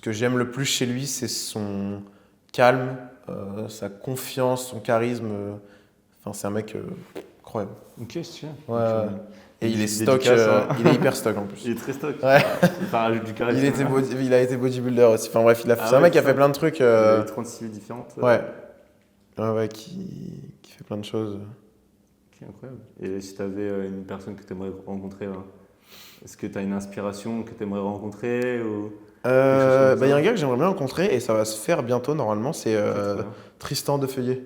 que j'aime le plus chez lui, c'est son calme, sa confiance, son charisme. Enfin, c'est un mec incroyable. Ok, c'est sûr. Ouais, ouais. Et il est stock, dédicace, hein. il est hyper stock en plus. Il est très stock. Ouais. Ça rajoute du charisme. Il a été bodybuilder aussi. Enfin bref, Ah c'est un ouais, mec qui a ça. fait plein de trucs. Il a eu 36 différentes. Ouais. Ouais, qui fait plein de choses. Ok, incroyable. Et si tu avais une personne que tu aimerais rencontrer, là, est-ce que tu as une inspiration que tu aimerais rencontrer ou... Il y a ça. un gars que j'aimerais bien rencontrer et ça va se faire bientôt normalement, c'est Ok, trop bien. Tristan de Feuillet.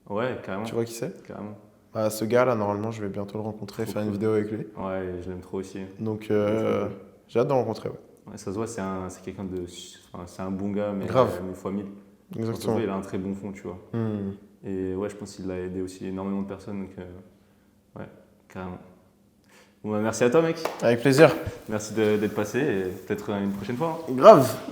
Ouais, carrément. Tu vois qui c'est? Carrément. Bah, ce gars-là, normalement, je vais bientôt le rencontrer, Trop faire une cool. vidéo avec lui. Ouais, je l'aime trop aussi. Donc, Trop cool. j'ai hâte de le rencontrer. Ouais. Ouais, ça se voit, c'est quelqu'un de. Enfin, c'est un bon gars, mais Grave. fois 1000. Ça se Exactement. voit, il a un très bon fond, tu vois. Hmm. Et ouais, je pense qu'il a aidé aussi énormément de personnes. Donc, ouais, carrément. Bon, bah, merci à toi, mec. Avec plaisir. Merci d'être passé et peut-être une prochaine fois. Hein. Grave.